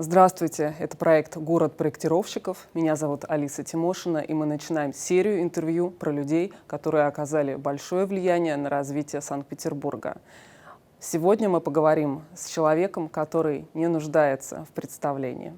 Здравствуйте, это проект «Город проектировщиков». Меня зовут Алиса Тимошина, и мы начинаем серию интервью про людей, которые оказали большое влияние на развитие Санкт-Петербурга. Сегодня мы поговорим с человеком, который не нуждается в представлении.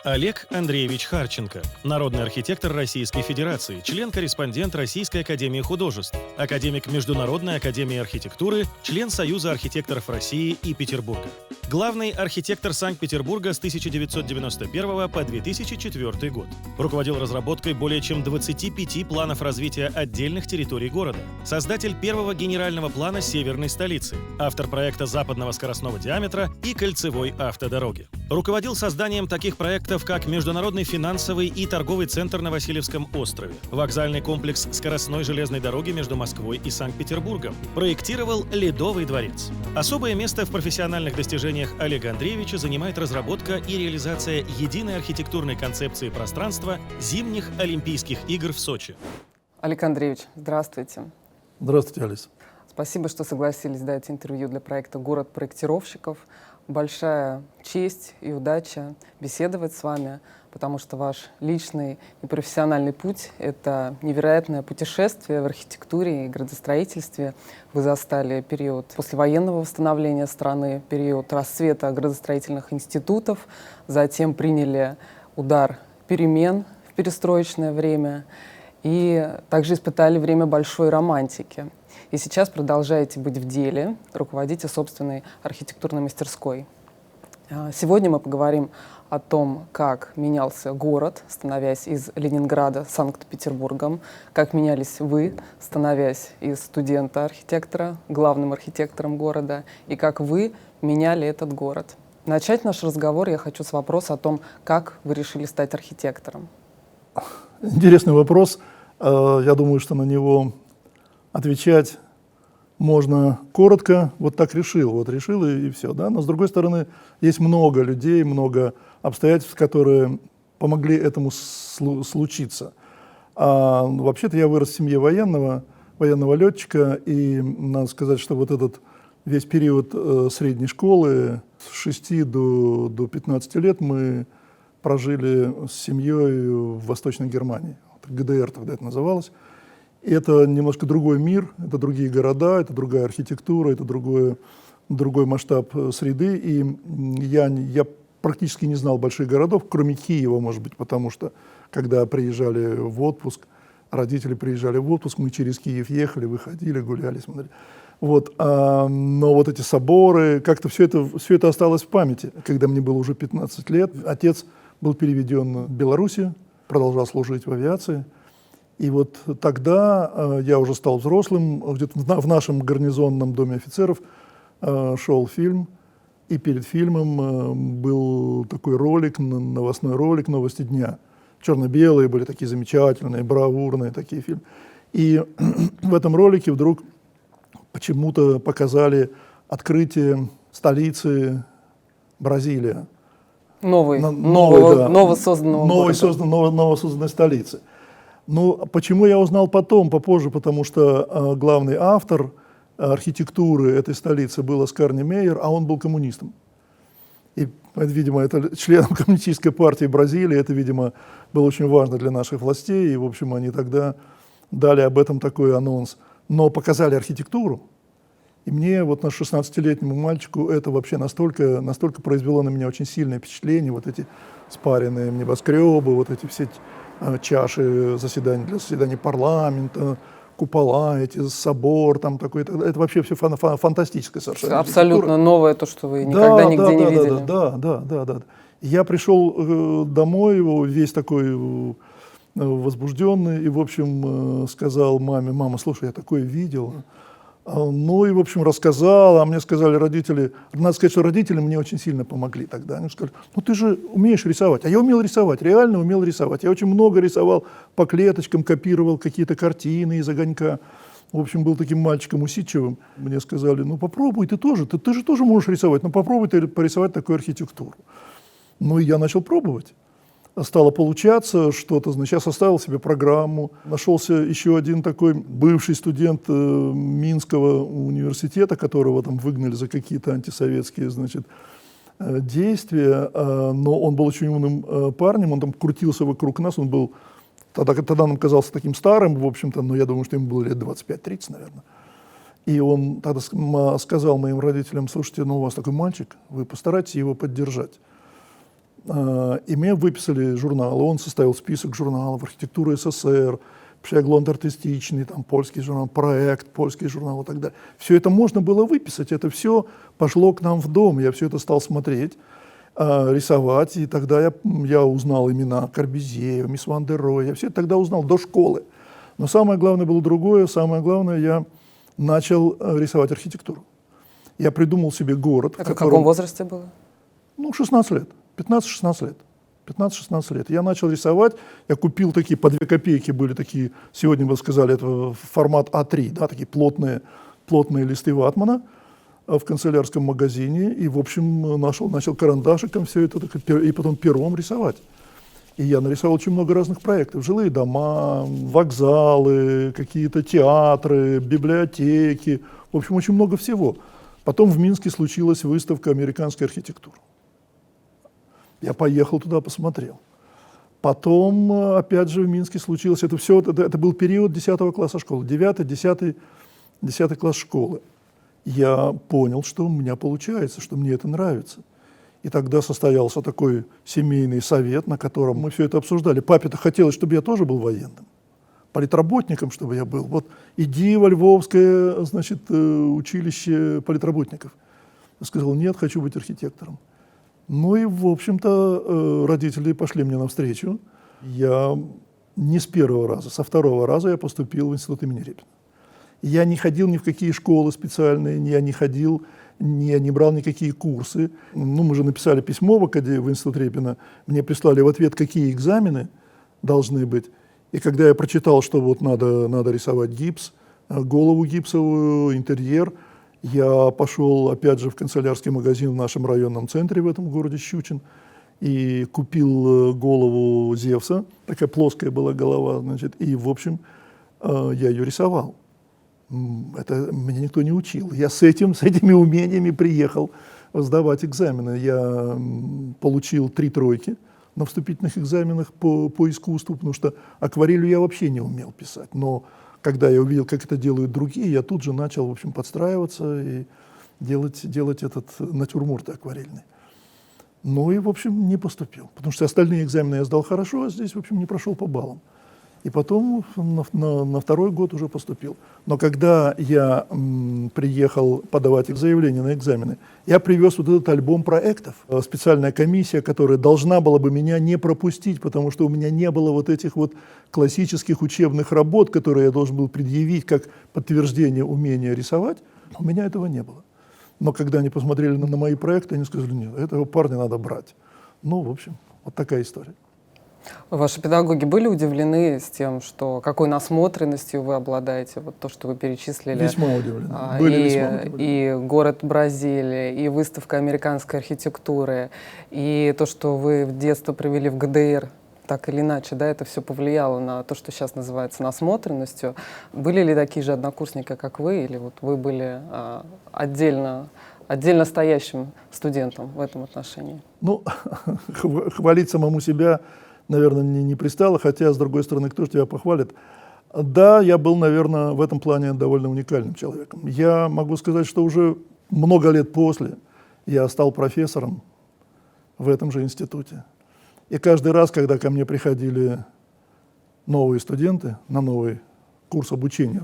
Олег Андреевич Харченко, народный архитектор Российской Федерации, член-корреспондент Российской академии художеств, академик Международной академии архитектуры, член Союза архитекторов России и Петербурга. Главный архитектор Санкт-Петербурга с 1991 по 2004 год. Руководил разработкой более чем 25 планов развития отдельных территорий города. Создатель первого генерального плана северной столицы. Автор проекта западного скоростного диаметра и кольцевой автодороги. Руководил созданием таких проектов, как Международный финансовый и торговый центр на Васильевском острове, вокзальный комплекс скоростной железной дороги между Москвой и Санкт-Петербургом, проектировал Ледовый дворец. Особое место в профессиональных достижениях Олега Андреевича занимает разработка и реализация единой архитектурной концепции пространства зимних Олимпийских игр в Сочи. Олег Андреевич, здравствуйте. Здравствуйте, Алиса. Спасибо, что согласились дать интервью для проекта «Город проектировщиков». Большая честь и удача беседовать с вами, потому что ваш личный и профессиональный путь — это невероятное путешествие в архитектуре и градостроительстве. Вы застали период послевоенного восстановления страны, период расцвета градостроительных институтов, затем приняли удар перемен в перестроечное время и также испытали время большой романтики. И сейчас продолжаете быть в деле, руководите собственной архитектурной мастерской. Сегодня мы поговорим о том, как менялся город, становясь из Ленинграда Санкт-Петербургом, как менялись вы, становясь из студента-архитектора главным архитектором города, и как вы меняли этот город. Начать наш разговор я хочу с вопроса о том, как вы решили стать архитектором. Интересный вопрос. Я думаю, что на него отвечать можно коротко, вот так решил, вот решил и все. Да? Но с другой стороны, есть много людей, много обстоятельств, которые помогли этому случиться. Вообще-то я вырос в семье военного летчика, и надо сказать, что вот этот весь период средней школы с 6 до 15 лет мы прожили с семьей в Восточной Германии. ГДР тогда это называлось. И это немножко другой мир, это другие города, это другая архитектура, это другой масштаб среды. И я практически не знал больших городов, кроме Киева, может быть, потому что, когда приезжали в отпуск, родители приезжали в отпуск, мы через Киев ехали, выходили, гуляли, смотрели. Вот, но вот эти соборы, как-то все это осталось в памяти. Когда мне было уже 15 лет, отец был переведен в Белоруссию, продолжал служить в авиации. И вот тогда я уже стал взрослым, где-то в нашем гарнизонном доме офицеров шел фильм, и перед фильмом был такой ролик, новостной ролик «Новости дня». Черно-белые были такие замечательные, бравурные такие фильмы. И в этом ролике вдруг почему-то показали открытие столицы Бразилия. Новосозданной столицы. Ну, почему я узнал потом, попозже, потому что главный автор архитектуры этой столицы был Оскар Немейер, а он был коммунистом. И, видимо, это членом Коммунистической партии Бразилии, это, видимо, было очень важно для наших властей, и, в общем, они тогда дали об этом такой анонс. Но показали архитектуру, и мне, вот на 16-летнему мальчику, это вообще настолько произвело на меня очень сильное впечатление, вот эти спаренные небоскребы, вот эти все чаши для заседаний парламента, купола, собор, там такой, это вообще все фантастическое совершенно. Абсолютно новое, то, что вы никогда нигде не видели. Да. Я пришел домой, весь такой возбужденный, и, в общем, сказал маме: «Мама, слушай, я такое видел». Ну и, в общем, рассказал, а мне сказали родители, надо сказать, что родители мне очень сильно помогли тогда. Они сказали: ну ты же умеешь рисовать. А я умел рисовать, реально умел рисовать. Я очень много рисовал по клеточкам, копировал какие-то картины из огонька. В общем, был таким мальчиком усидчивым. Мне сказали: ну попробуй ты тоже, ты же тоже можешь рисовать, но попробуй ты порисовать такую архитектуру. Ну и я начал пробовать. Стало получаться что-то, значит, я составил себе программу. Нашелся еще один такой бывший студент Минского университета, которого там выгнали за какие-то антисоветские, значит, действия, но он был очень умным парнем, он там крутился вокруг нас, он был, тогда нам казался таким старым, в общем-то, но я думаю, что ему было лет 25-30, наверное. И он тогда сказал моим родителям: слушайте, ну у вас такой мальчик, вы постарайтесь его поддержать. И мне выписали журналы, он составил список журналов: «Архитектура СССР», «Przegląd артистичный», там польский журнал, «Проект», польский журнал и так далее. Все это можно было выписать, это все пошло к нам в дом, я все это стал смотреть, рисовать, и тогда я узнал имена Корбюзье, мисс Ван дер Рой, я все это тогда узнал до школы. Но самое главное было другое, самое главное, я начал рисовать архитектуру. Я придумал себе город. Это в каком возрасте было? Ну, 16 лет, 15-16 лет. 15-16 лет. Я начал рисовать, я купил такие, по 2 копейки были такие, сегодня бы сказали, это формат А3, да, такие плотные листы ватмана в канцелярском магазине, и, в общем, начал карандашиком все это, и потом пером рисовать. И я нарисовал очень много разных проектов. Жилые дома, вокзалы, какие-то театры, библиотеки. В общем, очень много всего. Потом в Минске случилась выставка американской архитектуры. Я поехал туда, посмотрел. Потом, опять же, в Минске случилось, это был период 10 класса школы, 9-10 класс школы. Я понял, что у меня получается, что мне это нравится. И тогда состоялся такой семейный совет, на котором мы все это обсуждали. Папе-то хотелось, чтобы я тоже был военным, политработником, чтобы я был. Вот иди во Львовское, значит, училище политработников. Я сказал: нет, хочу быть архитектором. Ну и, в общем-то, родители пошли мне навстречу. Я не с первого раза, со второго раза я поступил в институт имени Репина. Я не ходил ни в какие школы специальные, я не брал никакие курсы. Ну, мы же написали письмо в институт Репина, мне прислали в ответ, какие экзамены должны быть. И когда я прочитал, что вот надо рисовать гипс, голову гипсовую, интерьер, я пошел опять же в канцелярский магазин в нашем районном центре в этом городе Щучин и купил голову Зевса, такая плоская была голова, значит, и, в общем, я ее рисовал. Это меня никто не учил. Я с этими умениями приехал сдавать экзамены. Я получил 3 тройки на вступительных экзаменах по искусству, потому что акварелью я вообще не умел писать. Но когда я увидел, как это делают другие, я тут же начал, в общем, подстраиваться и делать этот натюрморт акварельный. Ну и, в общем, не поступил, потому что остальные экзамены я сдал хорошо, а здесь, в общем, не прошел по баллам. И потом на второй год уже поступил. Но когда я приехал подавать заявление на экзамены, я привез вот этот альбом проектов. Специальная комиссия, которая должна была бы меня не пропустить, потому что у меня не было вот этих вот классических учебных работ, которые я должен был предъявить как подтверждение умения рисовать. У меня этого не было. Но когда они посмотрели на мои проекты, они сказали: нет, этого парня надо брать. Ну, в общем, вот такая история. Ваши педагоги были удивлены с тем, что какой насмотренностью вы обладаете, вот то, что вы перечислили? Весьма удивлены. Весьма удивлены. И город Бразилия, и выставка американской архитектуры, и то, что вы в детство провели в ГДР, так или иначе, да, это все повлияло на то, что сейчас называется насмотренностью. Были ли такие же однокурсники, как вы, или вот вы были отдельно стоящим студентом в этом отношении? Ну, хвалить самому себя, наверное, не пристало, хотя, с другой стороны, кто же тебя похвалит? Да, я был, наверное, в этом плане довольно уникальным человеком. Я могу сказать, что уже много лет после я стал профессором в этом же институте. И каждый раз, когда ко мне приходили новые студенты на новый курс обучения,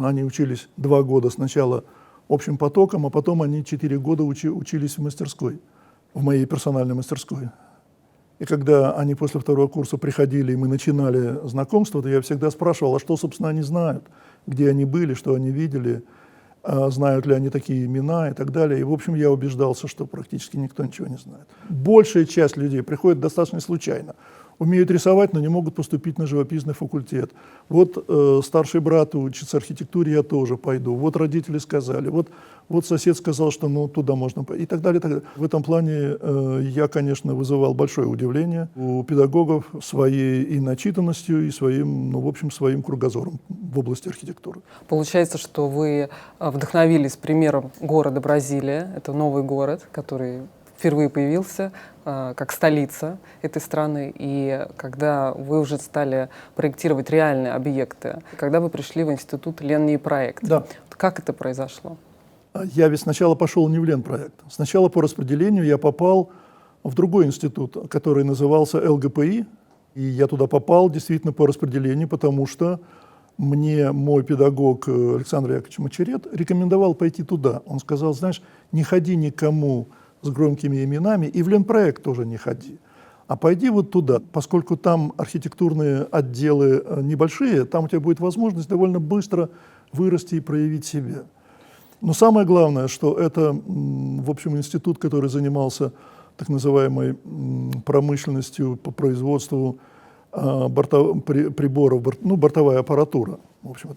они учились 2 года сначала общим потоком, а потом они 4 года учились в мастерской, в моей персональной мастерской. И когда они после 2-го курса приходили, и мы начинали знакомство, то я всегда спрашивал, а что, собственно, они знают, где они были, что они видели, знают ли они такие имена и так далее. И, в общем, я убеждался, что практически никто ничего не знает. Большая часть людей приходит достаточно случайно. умеют рисовать, но не могут поступить на живописный факультет. Вот старший брат учится архитектуре, я тоже пойду. Вот родители сказали, вот сосед сказал, что ну, туда можно пойти, и так далее, и так далее. В этом плане я, конечно, вызывал большое удивление у педагогов своей и начитанностью, и своим, ну, в общем, своим кругозором в области архитектуры. Получается, что вы вдохновились примером города Бразилия. Это новый город, который впервые появился как столица этой страны. И когда вы уже стали проектировать реальные объекты, когда вы пришли в институт Ленпроект, Да. как это произошло? Я ведь сначала пошел не в Ленпроект. Сначала по распределению я попал в другой институт, который назывался ЛГПИ. И я туда попал действительно по распределению, потому что мне мой педагог Александр Яковлевич Мачерет рекомендовал пойти туда. Он сказал, знаешь, не ходи никому с громкими именами, и в Ленпроект тоже не ходи. А пойди вот туда, поскольку там архитектурные отделы небольшие, там у тебя будет возможность довольно быстро вырасти и проявить себя. Но самое главное, что это, в общем, институт, который занимался так называемой промышленностью по производству приборов, бортовая аппаратура. В общем,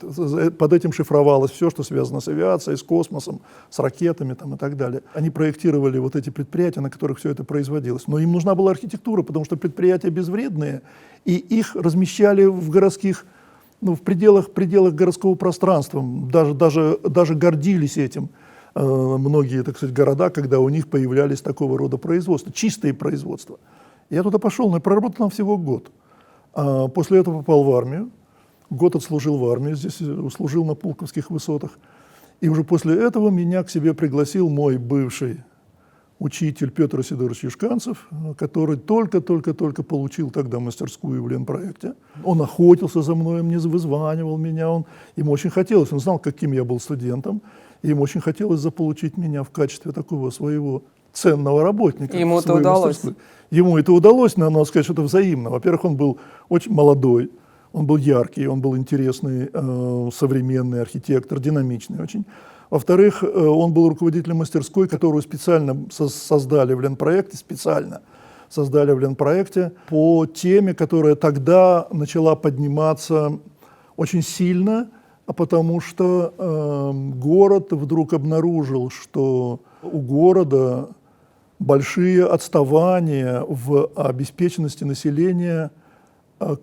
под этим шифровалось все, что связано с авиацией, с космосом, с ракетами там, и так далее. Они проектировали вот эти предприятия, на которых все это производилось. Но им нужна была архитектура, потому что предприятия безвредные, и их размещали в городских, ну, в пределах городского пространства. Даже гордились этим многие, так сказать, города, когда у них появлялись такого рода производства, чистые производства. Я туда пошел, но я проработал там всего год. После этого попал в армию. Год отслужил в армии, здесь служил на Пулковских высотах. И уже после этого меня к себе пригласил мой бывший учитель Петр Сидорович Юшканцев, который только получил тогда мастерскую в Ленпроекте. Он охотился за мной, мне вызванивал меня, ему очень хотелось, он знал, каким я был студентом, и ему очень хотелось заполучить меня в качестве такого своего ценного работника. Ему это удалось? Ему это удалось, но надо сказать, что это взаимно. Во-первых, он был очень молодой, он был яркий, он был интересный, современный архитектор, динамичный очень. Во-вторых, он был руководителем мастерской, которую специально создали в Ленпроекте по теме, которая тогда начала подниматься очень сильно, потому что город вдруг обнаружил, что у города большие отставания в обеспеченности населения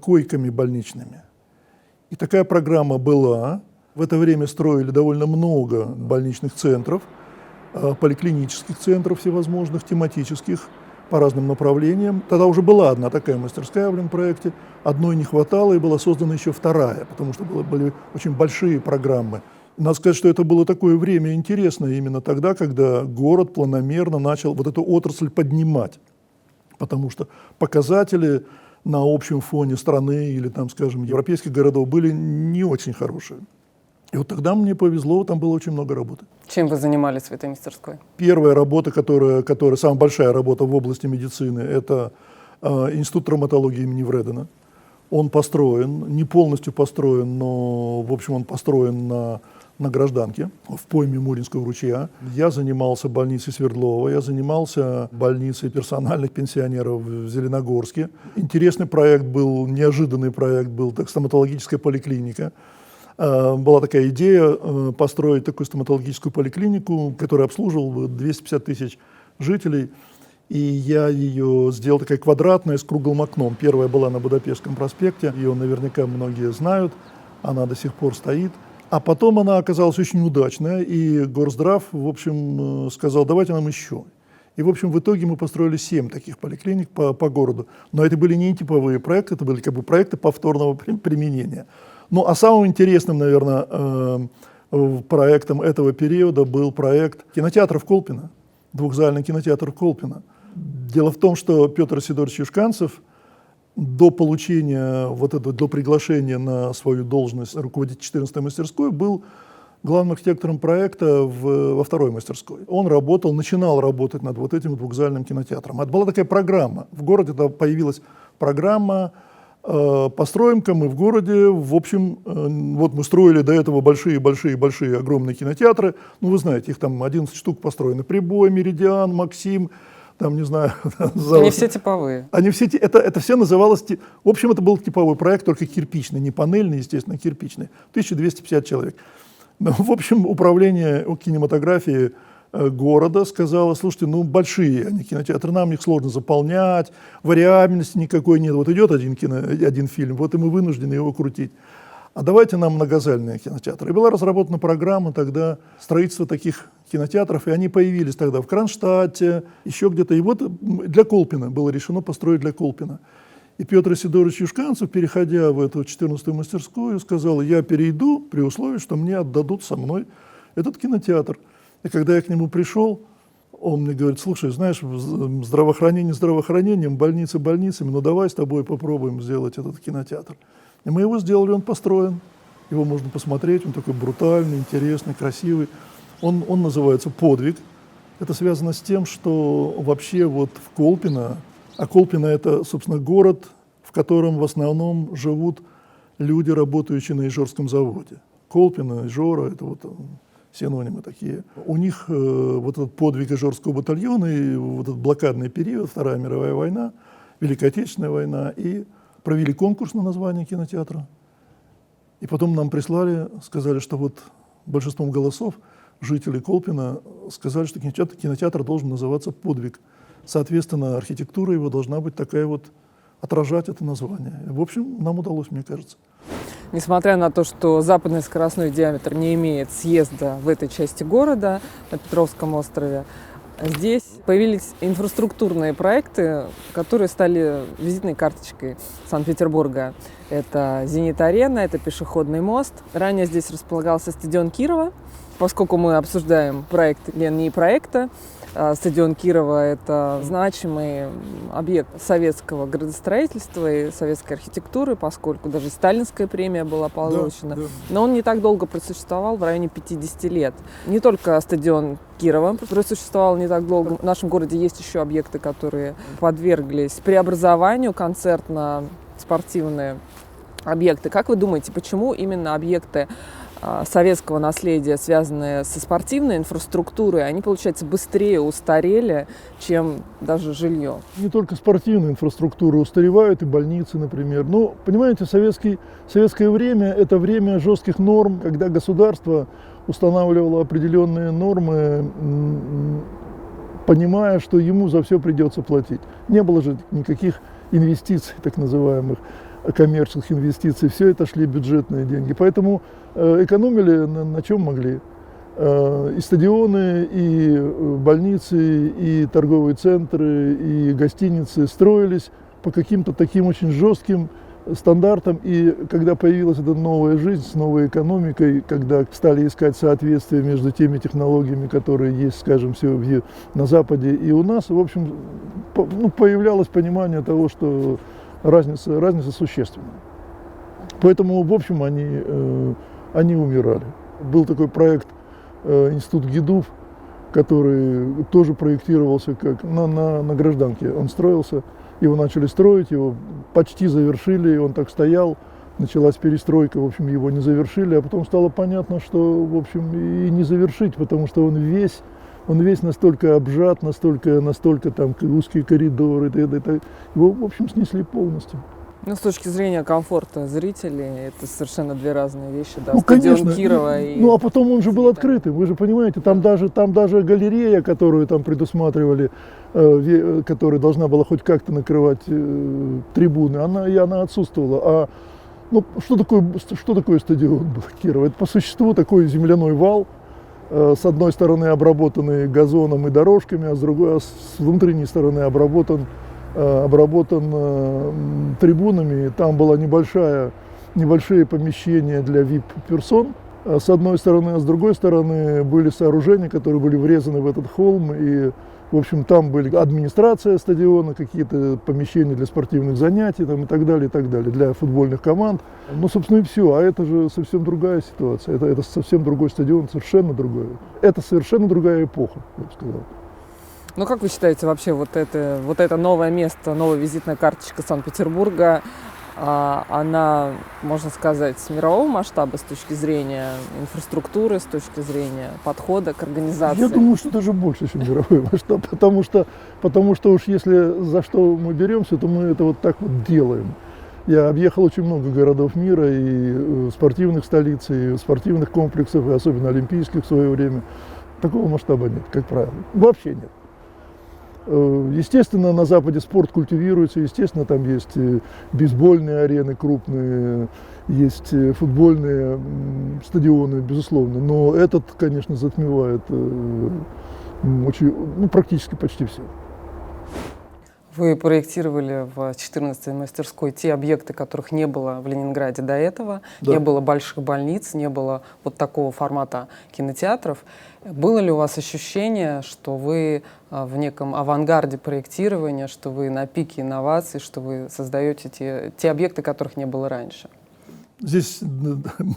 койками больничными. И такая программа была. В это время строили довольно много больничных центров, поликлинических центров всевозможных, тематических, по разным направлениям. Тогда уже была одна такая мастерская в Ленпроекте, одной не хватало, и была создана еще вторая, потому что были очень большие программы. Надо сказать, что это было такое время интересное именно тогда, когда город планомерно начал вот эту отрасль поднимать, потому что показатели на общем фоне страны или, там, скажем, европейских городов были не очень хорошие. И вот тогда мне повезло, там было очень много работы. Чем вы занимались в этой мастерской? Первая работа, которая самая большая работа в области медицины, это Институт травматологии имени Вредена. Он построен, не полностью построен, но, в общем, он построен на Гражданке, в пойме Муринского ручья. Я занимался больницей Свердлова, я занимался больницей персональных пенсионеров в Зеленогорске. Интересный проект был, неожиданный проект был, так, стоматологическая поликлиника. Была такая идея построить такую стоматологическую поликлинику, которая обслуживала 250 тысяч жителей. И я ее сделал такая квадратная, с круглым окном. Первая была на Будапештском проспекте, ее наверняка многие знают, она до сих пор стоит. А потом она оказалась очень удачная, и Горздрав, в общем, сказал, давайте нам еще. И, в общем, в итоге мы построили 7 таких поликлиник по городу. Но это были не типовые проекты, это были как бы проекты повторного применения. Ну, а самым интересным, наверное, проектом этого периода был проект кинотеатра в Колпино, двухзальный кинотеатр в Колпино. Дело в том, что Петр Сидорович Юшканцев до получения, до приглашения на свою должность руководить 14-й мастерской был главным архитектором проекта во второй мастерской. Он начинал работать над вот этим двухзальным кинотеатром. Это была такая программа. В городе появилась программа «Построим-ка мы в городе». В общем, вот мы строили до этого большие, огромные кинотеатры. Ну, вы знаете, их там 11 штук построено. «Прибой», «Меридиан», «Максим». там, не знаю, Они все типовые. Они все, это все называлось, в общем, это был типовой проект, только кирпичный, не панельный, естественно, кирпичный, 1250 человек. Но, в общем, управление кинематографии города сказала: слушайте, ну большие они кинотеатры, нам их сложно заполнять, вариабельности никакой нет. Вот идет один фильм, вот и мы вынуждены его крутить. А давайте нам многозальные кинотеатры. И была разработана программа тогда строительства таких кинотеатров, и они появились тогда в Кронштадте, еще где-то. И вот для Колпина было решено построить для Колпина. И Петр Исидорович Юшканцев, переходя в эту 14-ю мастерскую, сказал: я перейду при условии, что мне отдадут со мной этот кинотеатр. И когда я к нему пришел, он мне говорит: слушай, знаешь, здравоохранение здравоохранением, больницы больницами, но давай с тобой попробуем сделать этот кинотеатр. И мы его сделали, он построен. Его можно посмотреть, он такой брутальный, интересный, красивый. Он называется «Подвиг». Это связано с тем, что вообще вот в Колпино, а Колпино — это, собственно, город, в котором в основном живут люди, работающие на Ижорском заводе. Колпино, Ижора — это вот синонимы такие. У них вот этот подвиг Ижорского батальона и вот этот блокадный период, Вторая мировая война, Великая Отечественная война, и провели конкурс на название кинотеатра. И потом нам прислали, сказали, что вот большинством голосов жители Колпина сказали, что кинотеатр должен называться «Подвиг». Соответственно, архитектура его должна быть такая вот, отражать это название. В общем, нам удалось, мне кажется. Несмотря на то, что западный скоростной диаметр не имеет съезда в этой части города, на Петровском острове, здесь появились инфраструктурные проекты, которые стали визитной карточкой Санкт-Петербурга. Это «Зенит-арена», это пешеходный мост. Ранее здесь располагался стадион Кирова. Поскольку мы обсуждаем проект НИИ проекта, стадион Кирова — это значимый объект советского градостроительства и советской архитектуры, поскольку даже сталинская премия была получена. Да. Но он не так долго просуществовал, в районе 50 лет. Не только стадион Кирова просуществовал не так долго. В нашем городе есть еще объекты, которые подверглись преобразованию, концертно-спортивные объекты. Как вы думаете, почему именно объекты советского наследия, связанные со спортивной инфраструктурой, они, получается, быстрее устарели, чем даже жилье? Не только спортивная инфраструктура устаревает, и больницы, например. Но, понимаете, советское время – это время жестких норм, когда государство устанавливало определенные нормы, понимая, что ему за все придется платить. Не было же никаких инвестиций, так называемых, коммерческих инвестиций, все это шли бюджетные деньги. Поэтому экономили на чем могли. И стадионы, и больницы, и торговые центры, и гостиницы строились по каким-то таким очень жестким стандартам. И когда появилась эта новая жизнь с новой экономикой, когда стали искать соответствие между теми технологиями, которые есть, скажем, все на Западе и у нас, в общем, появлялось понимание того, что разница существенная. Поэтому, в общем, они умирали. Был такой проект Институт ГИДУФ, который тоже проектировался как на гражданке. Он строился, его начали строить, его почти завершили, и он так стоял. Началась перестройка, в общем, его не завершили, а потом стало понятно, что, в общем, и не завершить, потому что он весь настолько обжат, настолько там узкие коридоры, его, в общем, снесли полностью. Ну, с точки зрения комфорта зрителей, это совершенно две разные вещи, да, ну, стадион конечно. Кирова и... Ну, а потом он же был открытым, вы же понимаете, там даже галерея, которую там предусматривали, которая должна была хоть как-то накрывать трибуны, она отсутствовала. А что такое стадион был Кирова? Это по существу такой земляной вал, с одной стороны обработанный газоном и дорожками, а с внутренней стороны обработан трибунами. Там было небольшие помещения для VIP-персон с одной стороны, а с другой стороны были сооружения, которые были врезаны в этот холм. И, в общем, там были администрация стадиона, какие-то помещения для спортивных занятий там, и так далее, для футбольных команд. Ну, собственно, и все. А это же совсем другая ситуация. Это совсем другой стадион, совершенно другой. Это совершенно другая эпоха, я бы сказал. Ну, как вы считаете, вообще вот это новое место, новая визитная карточка Санкт-Петербурга, она, можно сказать, с мирового масштаба с точки зрения инфраструктуры, с точки зрения подхода к организации? Я думаю, что даже больше, чем мировой масштаб, потому что уж если за что мы беремся, то мы это вот так вот делаем. Я объехал очень много городов мира, и спортивных столиц, и спортивных комплексов, и особенно олимпийских в свое время. Такого масштаба нет, как правило. Вообще нет. Естественно, на Западе спорт культивируется, естественно, там есть бейсбольные арены крупные, есть футбольные стадионы, безусловно. Но этот, конечно, затмевает практически почти все. Вы проектировали в 14-й мастерской те объекты, которых не было в Ленинграде до этого. Да. Не было больших больниц, не было вот такого формата кинотеатров. Было ли у вас ощущение, что вы в неком авангарде проектирования, что вы на пике инноваций, что вы создаете те объекты, которых не было раньше? Здесь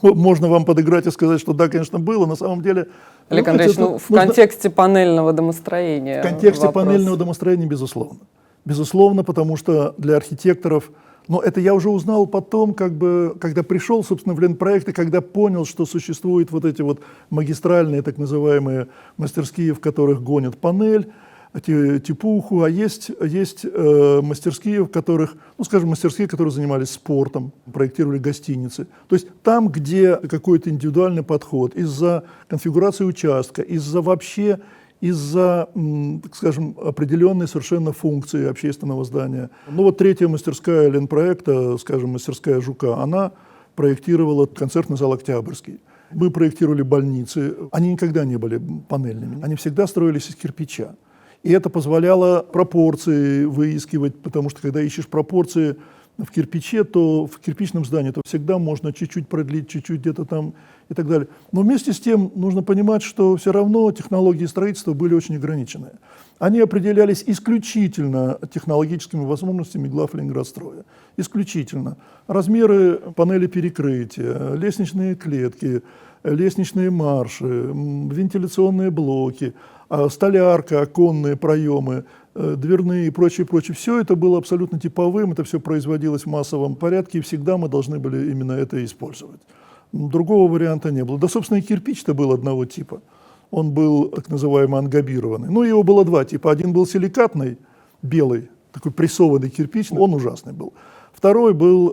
можно вам подыграть и сказать, что да, конечно, было. На самом деле... Олег Андреевич, в контексте панельного домостроения. В контексте вопрос. панельного домостроения, безусловно. Безусловно, потому что для архитекторов, но это я уже узнал потом, когда пришел, собственно, в Ленпроект, и когда понял, что существуют вот эти вот магистральные, так называемые, мастерские, в которых гонят панель, типуху, а есть мастерские, в которых, мастерские, которые занимались спортом, проектировали гостиницы. То есть там, где какой-то индивидуальный подход из-за конфигурации участка, из-за, так скажем, определенной совершенно функции общественного здания. Третья мастерская Ленпроекта, скажем, мастерская Жука, она проектировала концертный зал «Октябрьский». Мы проектировали больницы, они никогда не были панельными, они всегда строились из кирпича. И это позволяло пропорции выискивать, потому что когда ищешь пропорции в кирпиче, то в кирпичном здании то всегда можно чуть-чуть продлить, чуть-чуть где-то там и так далее. Но вместе с тем нужно понимать, что все равно технологии строительства были очень ограниченные. Они определялись исключительно технологическими возможностями глав Ленинградстроя. Исключительно. Размеры панели перекрытия, лестничные клетки, лестничные марши, вентиляционные блоки, столярка, оконные проемы, дверные и прочее, прочее. Все это было абсолютно типовым, это все производилось в массовом порядке, и всегда мы должны были именно это использовать. Другого варианта не было. Да, собственно, и кирпич-то был одного типа. Он был так называемый ангабированный. Его было два типа. Один был силикатный, белый, такой прессованный кирпич, он ужасный был. Второй был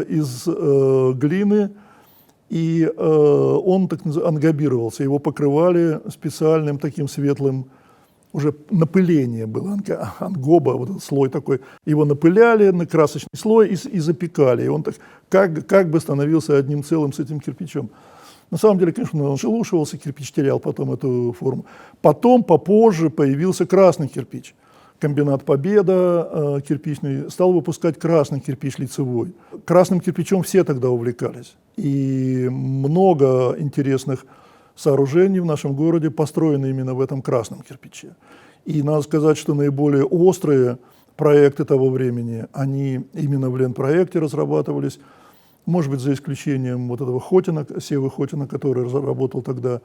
из глины, и он так ангабировался. Его покрывали специальным таким светлым, уже напыление было, ангоба, вот этот слой такой. Его напыляли на красочный слой и запекали. И он так как бы становился одним целым с этим кирпичом. На самом деле, конечно, он шелушивался, кирпич терял потом эту форму. Потом, попозже, появился красный кирпич. Комбинат «Победа» кирпичный стал выпускать красный кирпич лицевой. Красным кирпичом все тогда увлекались. И много интересных сооружений в нашем городе построены именно в этом красном кирпиче. И надо сказать, что наиболее острые проекты того времени, они именно в Ленпроекте разрабатывались. Может быть, за исключением вот этого Хотина, Севы Хотина, который работал тогда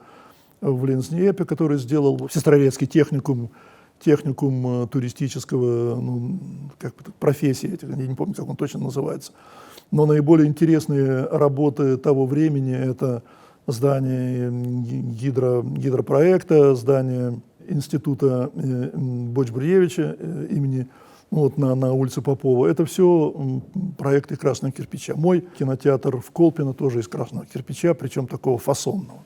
в Ленснепе, который сделал Сестрорецкий техникум туристического, профессии, я не помню, как он точно называется. Но наиболее интересные работы того времени – это здание гидропроекта, здание института Боч-Бруевича имени на улице Попова. Это все проекты красного кирпича. Мой кинотеатр в Колпино тоже из красного кирпича, причем такого фасонного.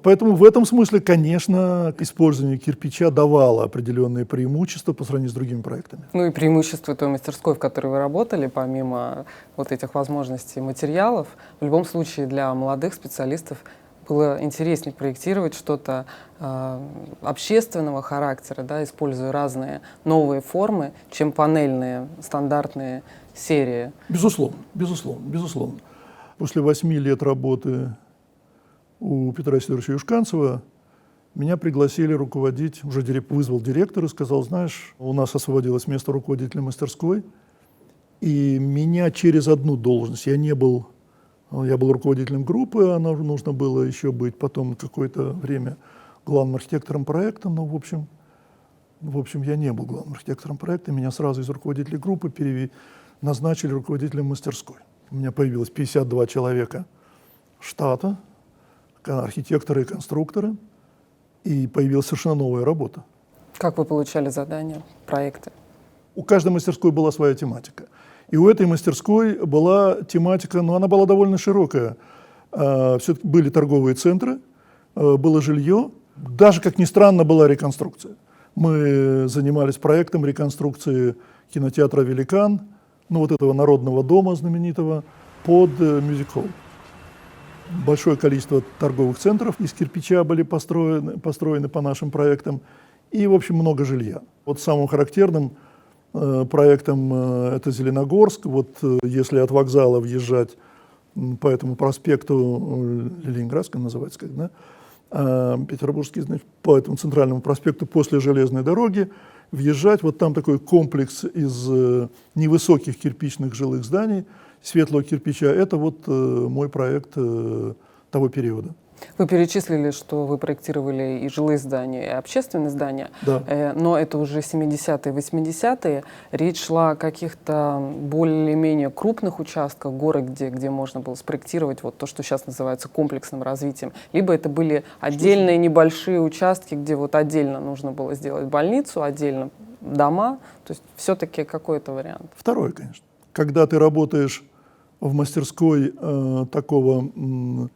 Поэтому в этом смысле, конечно, использование кирпича давало определенные преимущества по сравнению с другими проектами. И преимущество той мастерской, в которой вы работали, помимо этих возможностей материалов, в любом случае для молодых специалистов было интереснее проектировать что-то общественного характера, используя разные новые формы, чем панельные стандартные серии. Безусловно, безусловно, безусловно. После 8 лет работы у Петра Сидоровича Юшканцева меня пригласили руководить, уже вызвал директор и сказал: знаешь, у нас освободилось место руководителя мастерской, и меня через одну должность, я был руководителем группы, а нужно было еще быть потом какое-то время главным архитектором проекта, но в общем я не был главным архитектором проекта, меня сразу из руководителя группы назначили руководителем мастерской. У меня появилось 52 человека штата, архитекторы и конструкторы, и появилась совершенно новая работа. Как вы получали задания, проекты? У каждой мастерской была своя тематика. И у этой мастерской была тематика, но она была довольно широкая. Все-таки были торговые центры, было жилье, даже, как ни странно, была реконструкция. Мы занимались проектом реконструкции кинотеатра «Великан», ну вот этого народного дома знаменитого, под мюзик-холл. Большое количество торговых центров из кирпича были построены по нашим проектам, и, в общем, много жилья. Вот самым характерным проектом это Зеленогорск. Вот если от вокзала въезжать по этому проспекту, Ленинградский называется, как, да? Петербургский, значит, по этому центральному проспекту после железной дороги въезжать, вот там такой комплекс из невысоких кирпичных жилых зданий, светлого кирпича. Это вот мой проект того периода. Вы перечислили, что вы проектировали и жилые здания, и общественные здания, Да. Но это уже 70-е, 80-е. Речь шла о каких-то более-менее крупных участках города, где можно было спроектировать вот то, что сейчас называется комплексным развитием. Либо это были отдельные небольшие участки, где вот отдельно нужно было сделать больницу, отдельно дома. То есть все-таки какой-то вариант. Второе, конечно. Когда ты работаешь в мастерской такого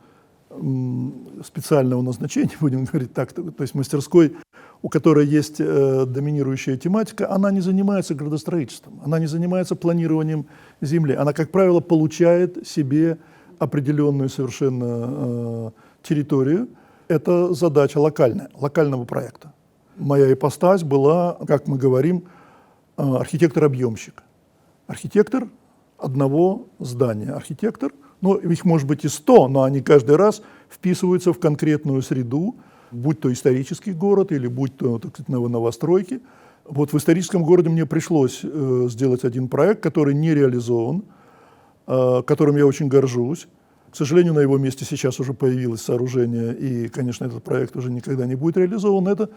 специального назначения, будем говорить так, то есть мастерской, у которой есть доминирующая тематика, она не занимается градостроительством, она не занимается планированием земли, она, как правило, получает себе определенную совершенно территорию. Это задача локального проекта. Моя ипостась была, как мы говорим, архитектор-объемщик. Архитектор одного здания. Архитектор, ну, их может быть и 100, но они каждый раз вписываются в конкретную среду, будь то исторический город или будь то, так сказать, новостройки. Вот в историческом городе мне пришлось сделать один проект, который не реализован, которым я очень горжусь. К сожалению, на его месте сейчас уже появилось сооружение, и, конечно, этот проект уже никогда не будет реализован. Это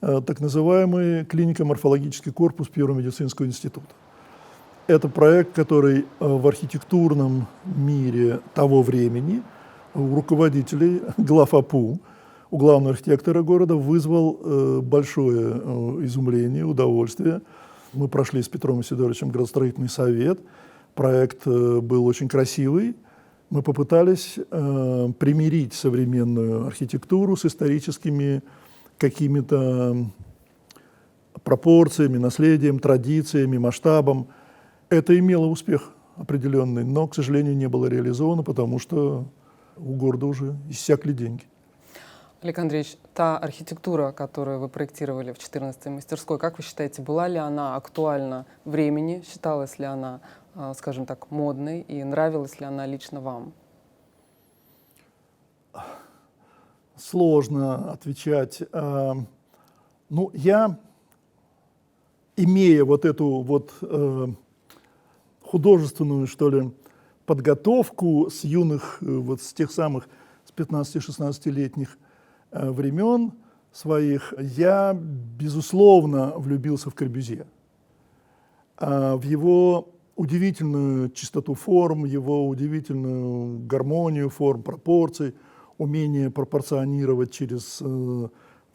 так называемый клинико-морфологический корпус Первого медицинского института. Это проект, который в архитектурном мире того времени у руководителей, глав АПУ, у главного архитектора города вызвал большое изумление, удовольствие. Мы прошли с Петром Исидоровичем градостроительный совет. Проект был очень красивый. Мы попытались примирить современную архитектуру с историческими какими-то пропорциями, наследием, традициями, масштабом. Это имело успех определенный, но, к сожалению, не было реализовано, потому что у города уже иссякли деньги. Олег Андреевич, та архитектура, которую вы проектировали в 14-й мастерской, как вы считаете, была ли она актуальна времени, считалась ли она, скажем так, модной, и нравилась ли она лично вам? Сложно отвечать. Ну, я, имея вот эту вот художественную, что ли, подготовку с юных, вот с тех самых, с 15-16-летних времен своих, я, безусловно, влюбился в Корбюзье, в его удивительную чистоту форм, его удивительную гармонию форм, пропорций, умение пропорционировать через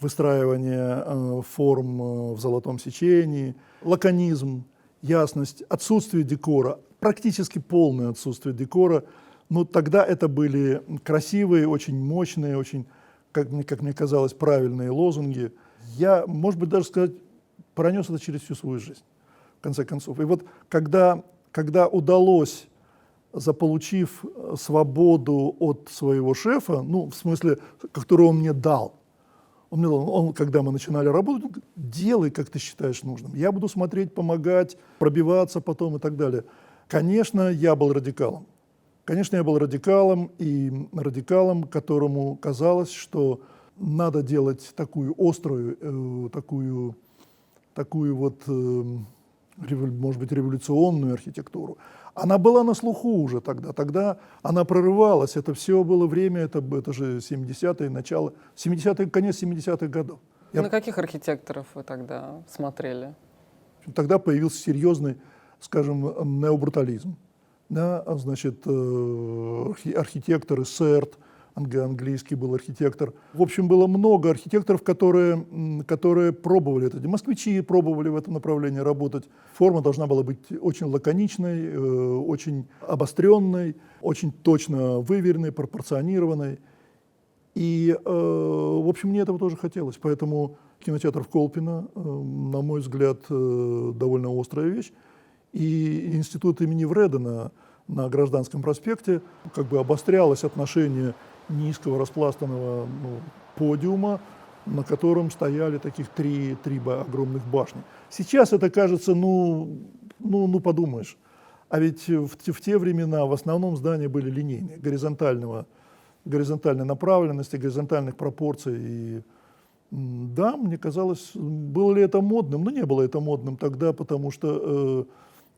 выстраивание форм в золотом сечении, лаконизм, ясность, отсутствие декора, практически полное отсутствие декора. Но тогда это были красивые, очень мощные, очень, как мне казалось, правильные лозунги. Я, может быть, даже сказать, пронес это через всю свою жизнь, в конце концов. И вот когда удалось, заполучив свободу от своего шефа, ну, в смысле, которую он мне дал, когда мы начинали работать, он говорит: делай, как ты считаешь нужным. Я буду смотреть, помогать, пробиваться потом и так далее. Конечно, я был радикалом. Конечно, я был радикалом, и радикалом, которому казалось, что надо делать такую острую, такую вот, может быть, революционную архитектуру. Она была на слуху уже тогда. Тогда она прорывалась. Это все было время, это же 70-е, начало, 70-е, конец 70-х годов. На каких архитекторов вы тогда смотрели? Тогда появился серьезный скажем, необрутализм. Да, значит, архитекторы Сэрт, английский был архитектор. В общем, было много архитекторов, которые пробовали это. Москвичи пробовали в этом направлении работать. Форма должна была быть очень лаконичной, очень обостренной, очень точно выверенной, пропорционированной. И, в общем, мне этого тоже хотелось. Поэтому кинотеатр в Колпино, на мой взгляд, довольно острая вещь. И институт имени Вредена на Гражданском проспекте как бы обострялось отношение низкого распластанного подиума, на котором стояли таких три огромных башни. Сейчас это кажется, подумаешь. А ведь в те времена в основном здания были линейные, горизонтальной направленности, горизонтальных пропорций. И да, мне казалось, было ли это модным? Но не было это модным тогда, потому что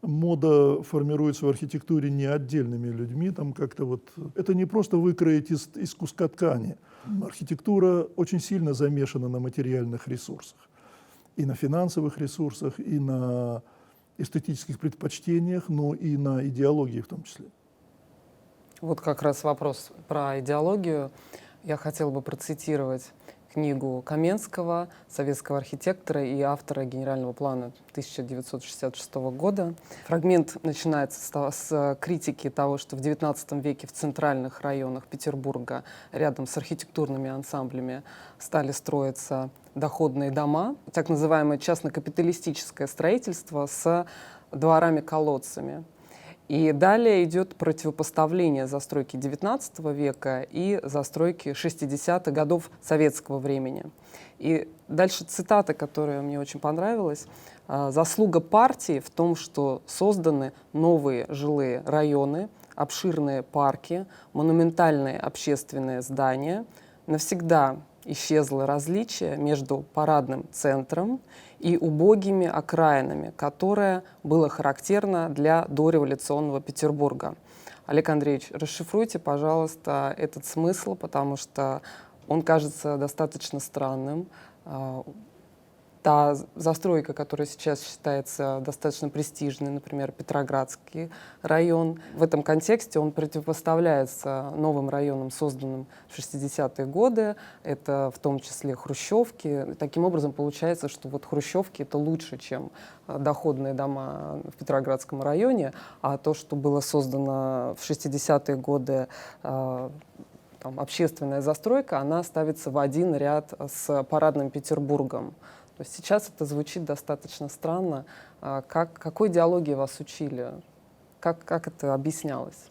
мода формируется в архитектуре не отдельными людьми, там как-то вот. Это не просто выкроить из куска ткани. Архитектура очень сильно замешана на материальных ресурсах. И на финансовых ресурсах, и на эстетических предпочтениях, но и на идеологии в том числе. Вот как раз вопрос про идеологию. Я хотела бы процитировать книгу Каменского, советского архитектора и автора генерального плана 1966 года. Фрагмент начинается с критики того, что в XIX веке в центральных районах Петербурга рядом с архитектурными ансамблями стали строиться доходные дома, так называемое частно-капиталистическое строительство с дворами-колодцами. И далее идет противопоставление застройки XIX века и застройки 60-х годов советского времени. И дальше цитата, которая мне очень понравилась. «Заслуга партии в том, что созданы новые жилые районы, обширные парки, монументальные общественные здания. Навсегда исчезло различие между парадным центром и убогими окраинами, которое было характерно для дореволюционного Петербурга». Олег Андреевич, расшифруйте, пожалуйста, этот смысл, потому что он кажется достаточно странным. Та застройка, которая сейчас считается достаточно престижной, например, Петроградский район, в этом контексте он противопоставляется новым районам, созданным в 60-е годы. Это в том числе хрущевки. Таким образом, получается, что вот хрущевки — это лучше, чем доходные дома в Петроградском районе, а то, что было создано в 60-е годы, общественная застройка, она ставится в один ряд с парадным Петербургом. То есть сейчас это звучит достаточно странно. Какой идеологии вас учили? Как это объяснялось?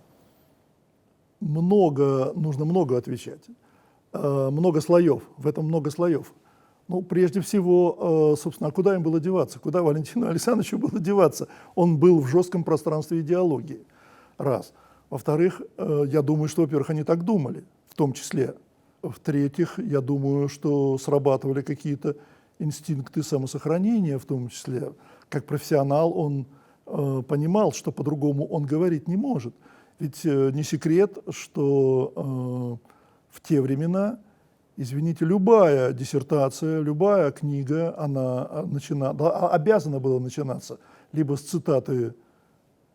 Нужно много отвечать. Много слоев. В этом много слоев. Ну, прежде всего, собственно, куда им было деваться? Куда Валентину Александровичу было деваться? Он был в жестком пространстве идеологии. Раз. Во-вторых, я думаю, что, во-первых, они так думали, в том числе. В-третьих, я думаю, что срабатывали какие-то инстинкты самосохранения, в том числе. Как профессионал он понимал, что по-другому он говорить не может. Ведь не секрет, что в те времена, извините, любая диссертация, любая книга, она обязана была начинаться либо с цитаты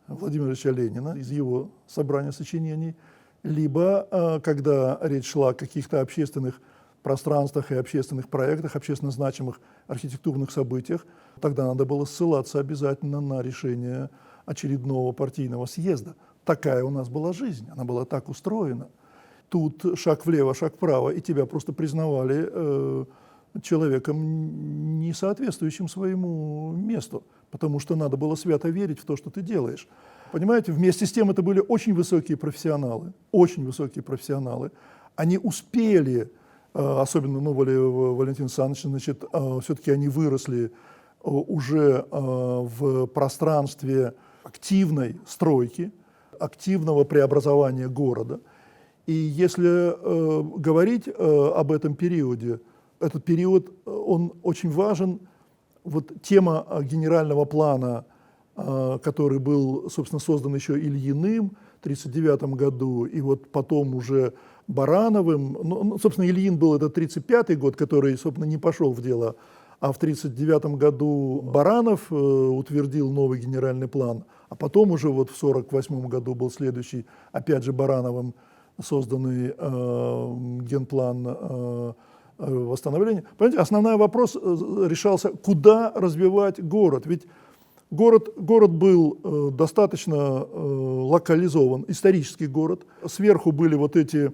Владимира Ильича Ленина из его собрания сочинений, либо когда речь шла о каких-то общественных пространствах и общественных проектах, общественно значимых архитектурных событиях, тогда надо было ссылаться обязательно на решение очередного партийного съезда. Такая у нас была жизнь, она была так устроена. Тут шаг влево, шаг вправо, и тебя просто признавали человеком, не соответствующим своему месту, потому что надо было свято верить в то, что ты делаешь. Понимаете, вместе с тем это были очень высокие профессионалы, очень высокие профессионалы. Они успели, особенно Валентин Александрович, значит, все-таки они выросли уже в пространстве активной стройки, активного преобразования города. И если говорить об этом периоде, этот период, он очень важен. Вот тема генерального плана, который был, собственно, создан еще Ильиным в 1939 году, и вот потом уже Барановым. Ну, собственно, Ильин был это 1935 год, который, собственно, не пошел в дело, а в 1939 году Баранов утвердил новый генеральный план. А потом уже вот в 1948 году был следующий, опять же Барановым созданный генплан восстановления. Понимаете, основной вопрос решался, куда развивать город. Ведь город был достаточно локализован, исторический город. Сверху были вот эти,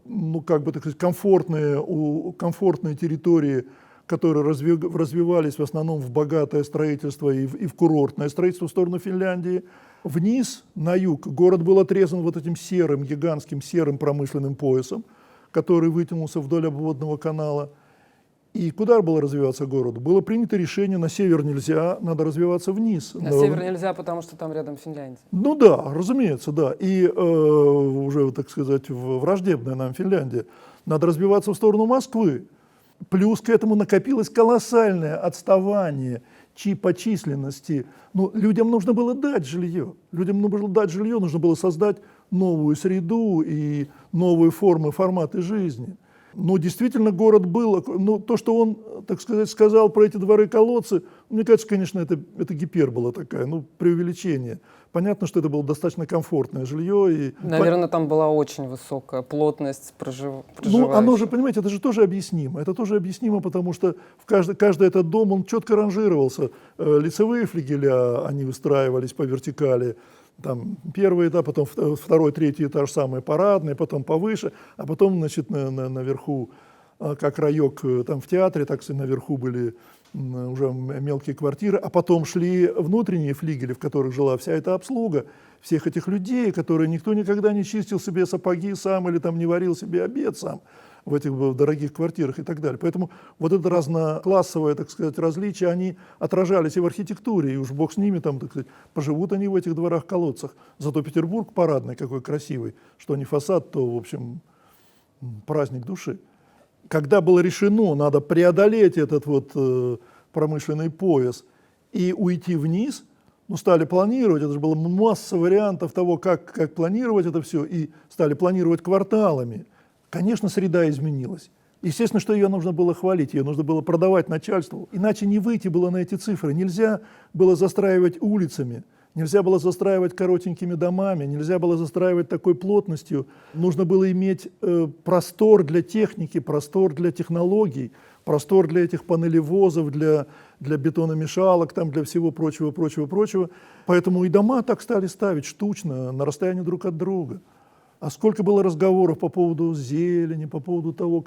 ну, как бы так сказать, комфортные территории, которые развивались в основном в богатое строительство и в курортное строительство в сторону Финляндии. Вниз, на юг, город был отрезан вот этим серым, гигантским серым промышленным поясом, который вытянулся вдоль обводного канала. И куда было развиваться городу? Было принято решение, на север нельзя, надо развиваться вниз. На север нельзя, потому что там рядом Финляндия. Ну да, разумеется, да. И уже, так сказать, враждебная нам Финляндия. Надо развиваться в сторону Москвы. Плюс к этому накопилось колоссальное отставание по численности. Ну, людям нужно было дать жилье. Нужно было создать новую среду и новые форматы жизни. Но действительно город был, ну, то, что он, так сказать, сказал про эти дворы-колодцы, мне кажется, конечно, это гипербола такая, ну, преувеличение. Понятно, что это было достаточно комфортное жилье. И наверное, там была очень высокая плотность проживающих. Ну, оно же, понимаете, это же тоже объяснимо. Это тоже объяснимо, потому что каждый этот дом, он четко ранжировался. Лицевые флигеля, они выстраивались по вертикали. Там первый этап, потом второй, третий этаж самый парадный, потом повыше, а потом, значит, наверху, как райок там в театре, так и наверху были уже мелкие квартиры, а потом шли внутренние флигели, в которых жила вся эта обслуга, всех этих людей, которые никто никогда не чистил себе сапоги сам или там не варил себе обед сам в этих дорогих квартирах и так далее. Поэтому вот это разноклассовое, так сказать, различия, они отражались и в архитектуре, и уж бог с ними, там, так сказать, поживут они в этих дворах-колодцах. Зато Петербург парадный, какой красивый, что не фасад, то, в общем, праздник души. Когда было решено, надо преодолеть этот вот промышленный пояс и уйти вниз, ну, стали планировать, это же была масса вариантов того, как планировать это все, и стали планировать кварталами. Конечно, среда изменилась. Естественно, что ее нужно было хвалить, ее нужно было продавать начальству. Иначе не выйти было на эти цифры. Нельзя было застраивать улицами, нельзя было застраивать коротенькими домами, нельзя было застраивать такой плотностью. Нужно было иметь простор для техники, простор для технологий, простор для этих панелевозов, для бетономешалок, там, для всего прочего. Поэтому и дома так стали ставить штучно, на расстоянии друг от друга. А сколько было разговоров по поводу зелени, по поводу того,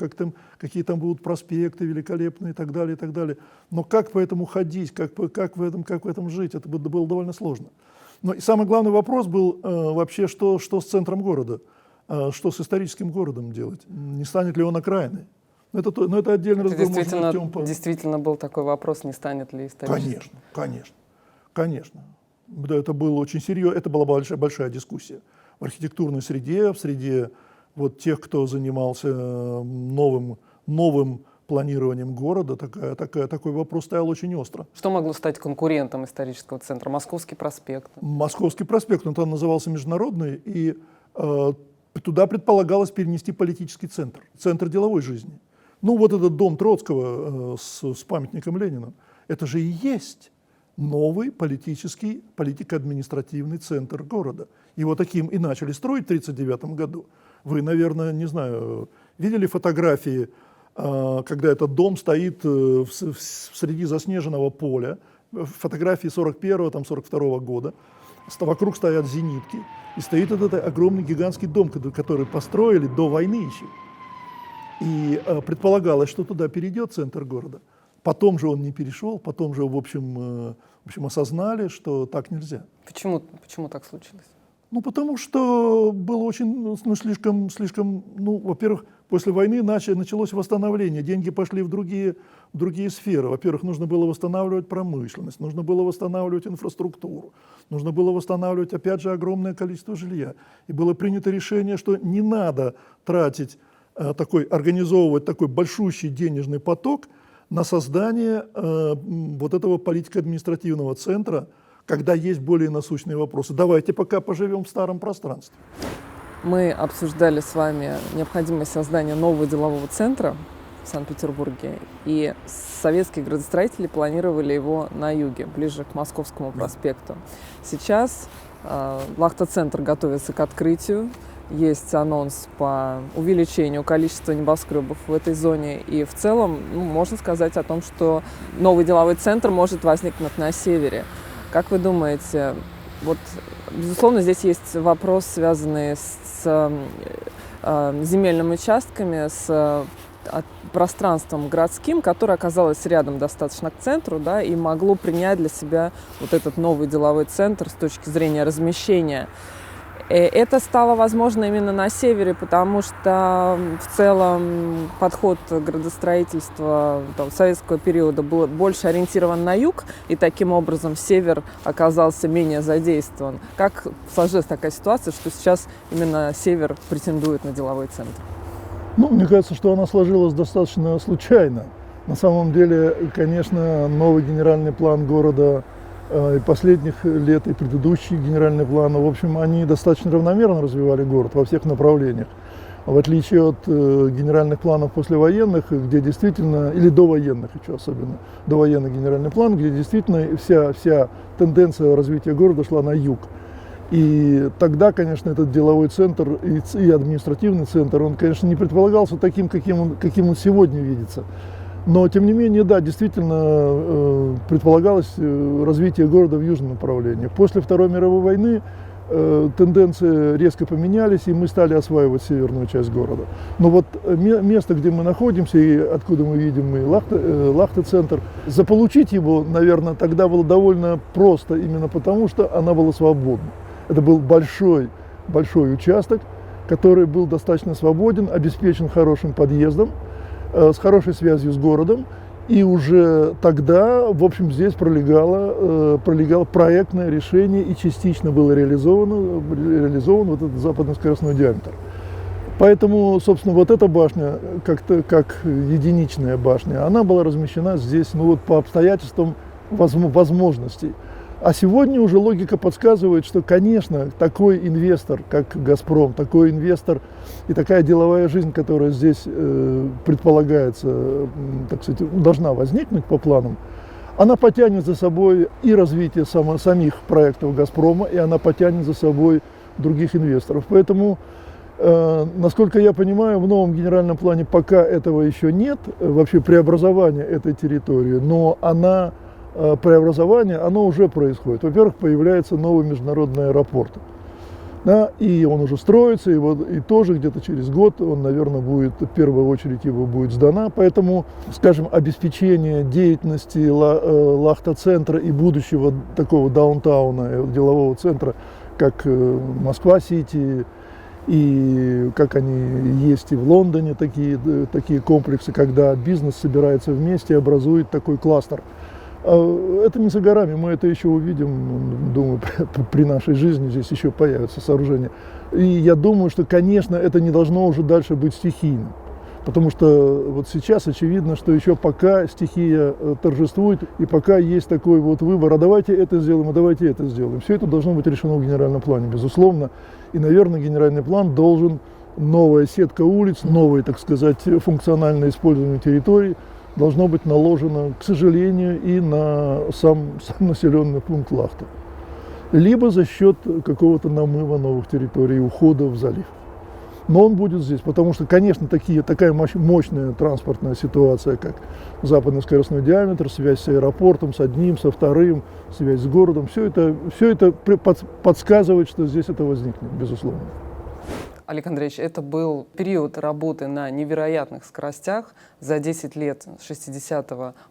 какие там будут проспекты великолепные и так далее, и так далее. Но как по этому ходить, как в этом жить, это было довольно сложно. Но и самый главный вопрос был вообще, что с центром города, что с историческим городом делать, не станет ли он окраиной. Но это отдельный разговор. Действительно был такой вопрос, не станет ли историческим. Конечно. Да, это было очень серьезно, это была большая дискуссия. В архитектурной среде, в среде вот тех, кто занимался новым планированием города, такой вопрос стоял очень остро. Что могло стать конкурентом исторического центра? Московский проспект? Московский проспект, он там назывался Международный, и туда предполагалось перенести политический центр деловой жизни. Ну вот этот дом Троцкого с памятником Ленина, это же и есть новый политико-административный центр города. Его таким и начали строить в 1939 году. Вы, наверное, не знаю, видели фотографии, когда этот дом стоит среди заснеженного поля, фотографии 41-42 года, вокруг стоят зенитки, и стоит этот огромный гигантский дом, который построили до войны еще. И предполагалось, что туда перейдет центр города. Потом же он не перешел, потом же, в общем, осознали, что так нельзя. Почему так случилось? Ну, потому что было очень, слишком, во-первых, после войны началось восстановление, деньги пошли в другие сферы. Во-первых, нужно было восстанавливать промышленность, нужно было восстанавливать инфраструктуру, нужно было восстанавливать, опять же, огромное количество жилья. И было принято решение, что не надо организовывать такой большущий денежный поток на создание вот этого политико-административного центра, когда есть более насущные вопросы. Давайте пока поживем в старом пространстве. Мы обсуждали с вами необходимость создания нового делового центра в Санкт-Петербурге, и советские градостроители планировали его на юге, ближе к Московскому проспекту. Сейчас Лахта-центр готовится к открытию. Есть анонс по увеличению количества небоскребов в этой зоне. И в целом можно сказать о том, что новый деловой центр может возникнуть на севере. Как вы думаете, вот, безусловно, здесь есть вопрос, связанный с земельными участками, с пространством городским, которое оказалось рядом достаточно к центру, да, и могло принять для себя вот этот новый деловой центр с точки зрения размещения. Это стало возможно именно на севере, потому что в целом подход градостроительства советского периода был больше ориентирован на юг, и таким образом север оказался менее задействован. Как сложилась такая ситуация, что сейчас именно север претендует на деловой центр? Ну, мне кажется, что она сложилась достаточно случайно. На самом деле, конечно, новый генеральный план города и последних лет, и предыдущие генеральные планы, в общем, они достаточно равномерно развивали город во всех направлениях. В отличие от генеральных планов послевоенных, где действительно, или довоенных еще особенно, довоенный генеральный план, где действительно вся тенденция развития города шла на юг. И тогда, конечно, этот деловой центр и административный центр, он, конечно, не предполагался таким, каким он сегодня видится. Но, тем не менее, да, действительно предполагалось развитие города в южном направлении. После Второй мировой войны тенденции резко поменялись, и мы стали осваивать северную часть города. Но вот место, где мы находимся, и откуда мы видим и Лахта-центр, заполучить его, наверное, тогда было довольно просто, именно потому, что она была свободна. Это был большой участок, который был достаточно свободен, обеспечен хорошим подъездом, с хорошей связью с городом, и уже тогда, в общем, здесь пролегало проектное решение, и частично было реализован вот этот западный скоростной диаметр. Поэтому, собственно, вот эта башня, как единичная башня, она была размещена здесь, ну вот по обстоятельствам возможностей. А сегодня уже логика подсказывает, что, конечно, такой инвестор, как «Газпром», такой инвестор и такая деловая жизнь, которая здесь предполагается, так сказать, должна возникнуть по планам, она потянет за собой и развитие самих проектов «Газпрома», и она потянет за собой других инвесторов. Поэтому, насколько я понимаю, в новом генеральном плане пока этого еще нет, вообще преобразования этой территории, но преобразование, оно уже происходит. Во-первых, появляется новый международный аэропорт. Да, и он уже строится, и тоже где-то через год он, наверное, будет, в первую очередь его будет сдана. Поэтому, скажем, обеспечение деятельности Лахта-центра и будущего такого даунтауна, делового центра, как Москва-Сити, и как они есть и в Лондоне, такие комплексы, когда бизнес собирается вместе и образует такой кластер. Это не за горами, мы это еще увидим, думаю, при нашей жизни здесь еще появятся сооружения. И я думаю, что, конечно, это не должно уже дальше быть стихийным. Потому что вот сейчас очевидно, что еще пока стихия торжествует, и пока есть такой вот выбор, а давайте это сделаем, а давайте это сделаем. Все это должно быть решено в генеральном плане, безусловно. И, наверное, генеральный план должен, новая сетка улиц, новое, так сказать, функциональное использование территорий, должно быть наложено, к сожалению, и на сам населенный пункт Лахта. Либо за счет какого-то намыва новых территорий, ухода в залив. Но он будет здесь, потому что, конечно, такая мощная транспортная ситуация, как западный скоростной диаметр, связь с аэропортом, с одним, со вторым, связь с городом, все это подсказывает, что здесь это возникнет, безусловно. Олег Андреевич, это был период работы на невероятных скоростях. За 10 лет, с 60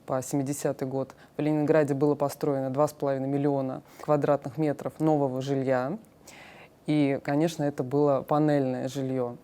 по 70 год, в Ленинграде было построено 2,5 миллиона квадратных метров нового жилья. И, конечно, это было панельное жилье.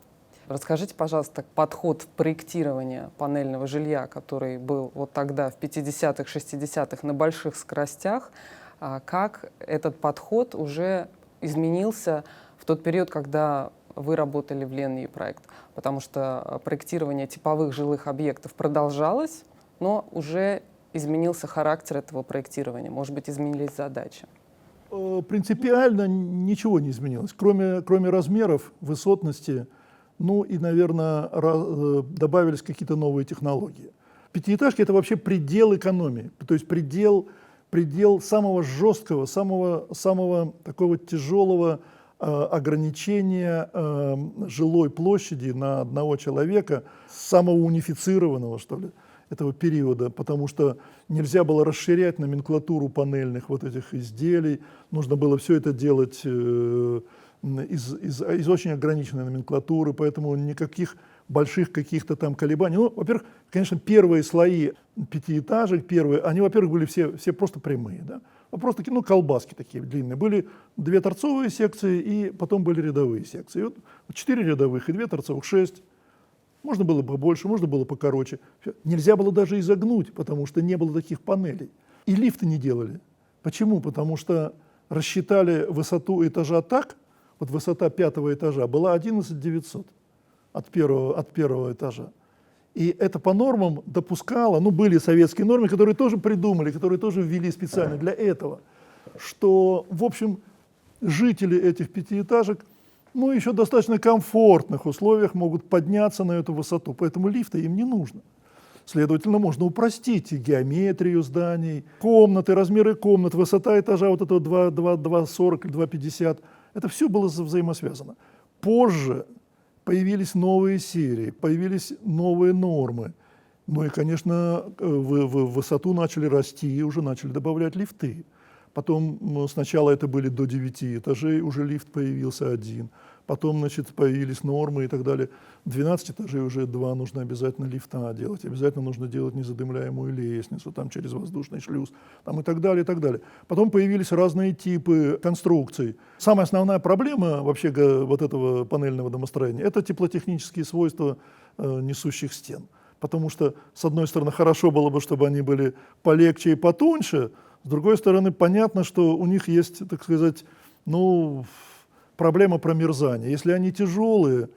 Расскажите, пожалуйста, подход в проектировании панельного жилья, который был вот тогда, в 50-х, 60-х, на больших скоростях, как этот подход уже изменился в тот период, когда вы работали в Ленинпроект, потому что проектирование типовых жилых объектов продолжалось, но уже изменился характер этого проектирования, может быть, изменились задачи. Принципиально ничего не изменилось, кроме размеров, высотности, ну и, наверное, добавились какие-то новые технологии. Пятиэтажки – это вообще предел экономии, то есть предел самого жесткого, самого такого тяжелого ограничения жилой площади на одного человека, самого унифицированного, что ли, этого периода, потому что нельзя было расширять номенклатуру панельных вот этих изделий, нужно было все это делать из очень ограниченной номенклатуры, поэтому никаких больших каких-то там колебаний. Ну, во-первых, конечно, первые слои пятиэтажек, они, во-первых, были все просто прямые, да? Просто ну, колбаски такие длинные. Были 2 торцовые секции, и потом были рядовые секции. И вот 4 рядовых и 2 торцовых, 6. Можно было побольше, можно было покороче. Нельзя было даже изогнуть, потому что не было таких панелей. И лифты не делали. Почему? Потому что рассчитали высоту этажа так, вот высота 5-го этажа была 11 900 от первого этажа. И это по нормам допускало, ну, были советские нормы, которые тоже придумали, которые тоже ввели специально для этого, что, в общем, жители этих пятиэтажек, ну, еще в достаточно комфортных условиях могут подняться на эту высоту, поэтому лифта им не нужно. Следовательно, можно упростить и геометрию зданий, комнаты, размеры комнат, высота этажа вот этого 2,40 или 2,50, это все было взаимосвязано. Позже появились новые серии, появились новые нормы. Ну и, конечно, в высоту начали расти, и уже начали добавлять лифты. Потом сначала это были до 9 этажей, уже лифт появился 1. Потом, значит, появились нормы и так далее. 12 этажей уже 2 нужно обязательно лифта делать. Обязательно нужно делать незадымляемую лестницу, там через воздушный шлюз, там и так далее, и так далее. Потом появились разные типы конструкций. Самая основная проблема вообще вот этого панельного домостроения – это теплотехнические свойства несущих стен. Потому что, с одной стороны, хорошо было бы, чтобы они были полегче и потоньше, с другой стороны, понятно, что у них есть, так сказать, ну, проблема промерзания. Если они тяжелые,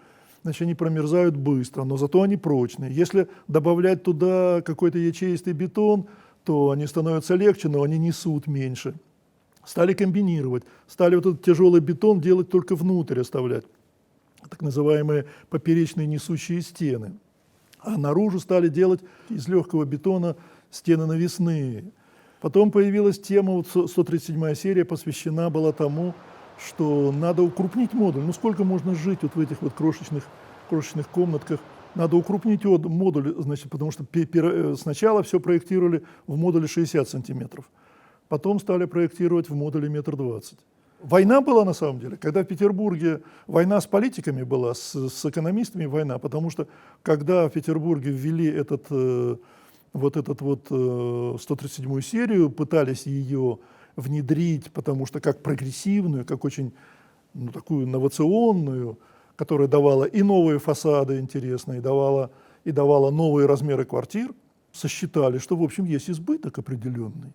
значит, они промерзают быстро, но зато они прочные. Если добавлять туда какой-то ячеистый бетон, то они становятся легче, но они несут меньше. Стали комбинировать, стали вот этот тяжелый бетон делать только внутрь, оставлять, так называемые поперечные несущие стены. А наружу стали делать из легкого бетона стены навесные. Потом появилась тема, вот 137-я серия посвящена была тому, что надо укрупнить модуль. Ну сколько можно жить вот в этих вот крошечных комнатках? Надо укрупнить модуль, значит, потому что сначала все проектировали в модуле 60 сантиметров, потом стали проектировать в модуле 1,20 м. Война была на самом деле, когда в Петербурге война с политиками была, с экономистами война, потому что когда в Петербурге ввели вот 137-ю серию, пытались ее внедрить, потому что как прогрессивную, как очень такую инновационную, которая давала и новые фасады интересные, и давала новые размеры квартир, сосчитали, что, в общем, есть избыток определенный,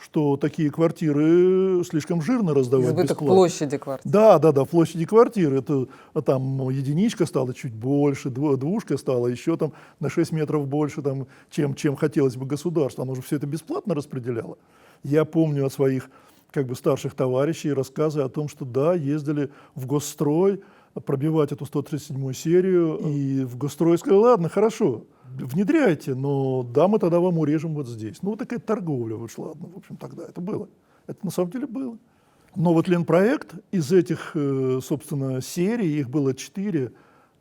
что такие квартиры слишком жирно раздавать избыток бесплатно. Площади квартиры. Да, площади квартиры. Это там единичка стала чуть больше, двушка стала еще там на 6 метров больше, там, чем хотелось бы государству. Оно же все это бесплатно распределяло. Я помню от своих старших товарищей рассказы о том, что да, ездили в госстрой пробивать эту 137-ю серию, и в госстрой сказали: ладно, хорошо, внедряйте, но да, мы тогда вам урежем вот здесь. Ну, вот такая торговля вышла, в общем, тогда это было. Это на самом деле было. Но вот Ленпроект из этих, собственно, серий, их было 4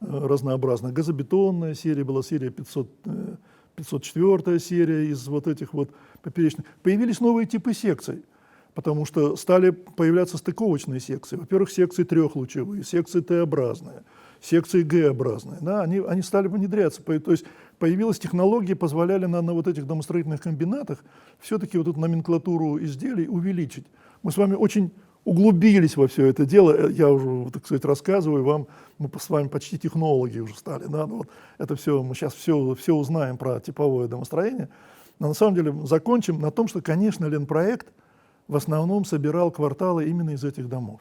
разнообразных. Газобетонная серия была, серия 504 серия из вот этих вот поперечных. Появились новые типы секций, потому что стали появляться стыковочные секции. Во-первых, секции трехлучевые, секции Т-образные, секции Г-образные. Да, они стали внедряться. То есть появилась технология, позволяли на вот этих домостроительных комбинатах все-таки вот эту номенклатуру изделий увеличить. Мы с вами очень углубились во все это дело. Я уже, так сказать, рассказываю вам, мы с вами почти технологи уже стали. Да? Ну, вот это все, мы сейчас все узнаем про типовое домостроение. Но на самом деле закончим на том, что, конечно, Ленпроект в основном собирал кварталы именно из этих домов.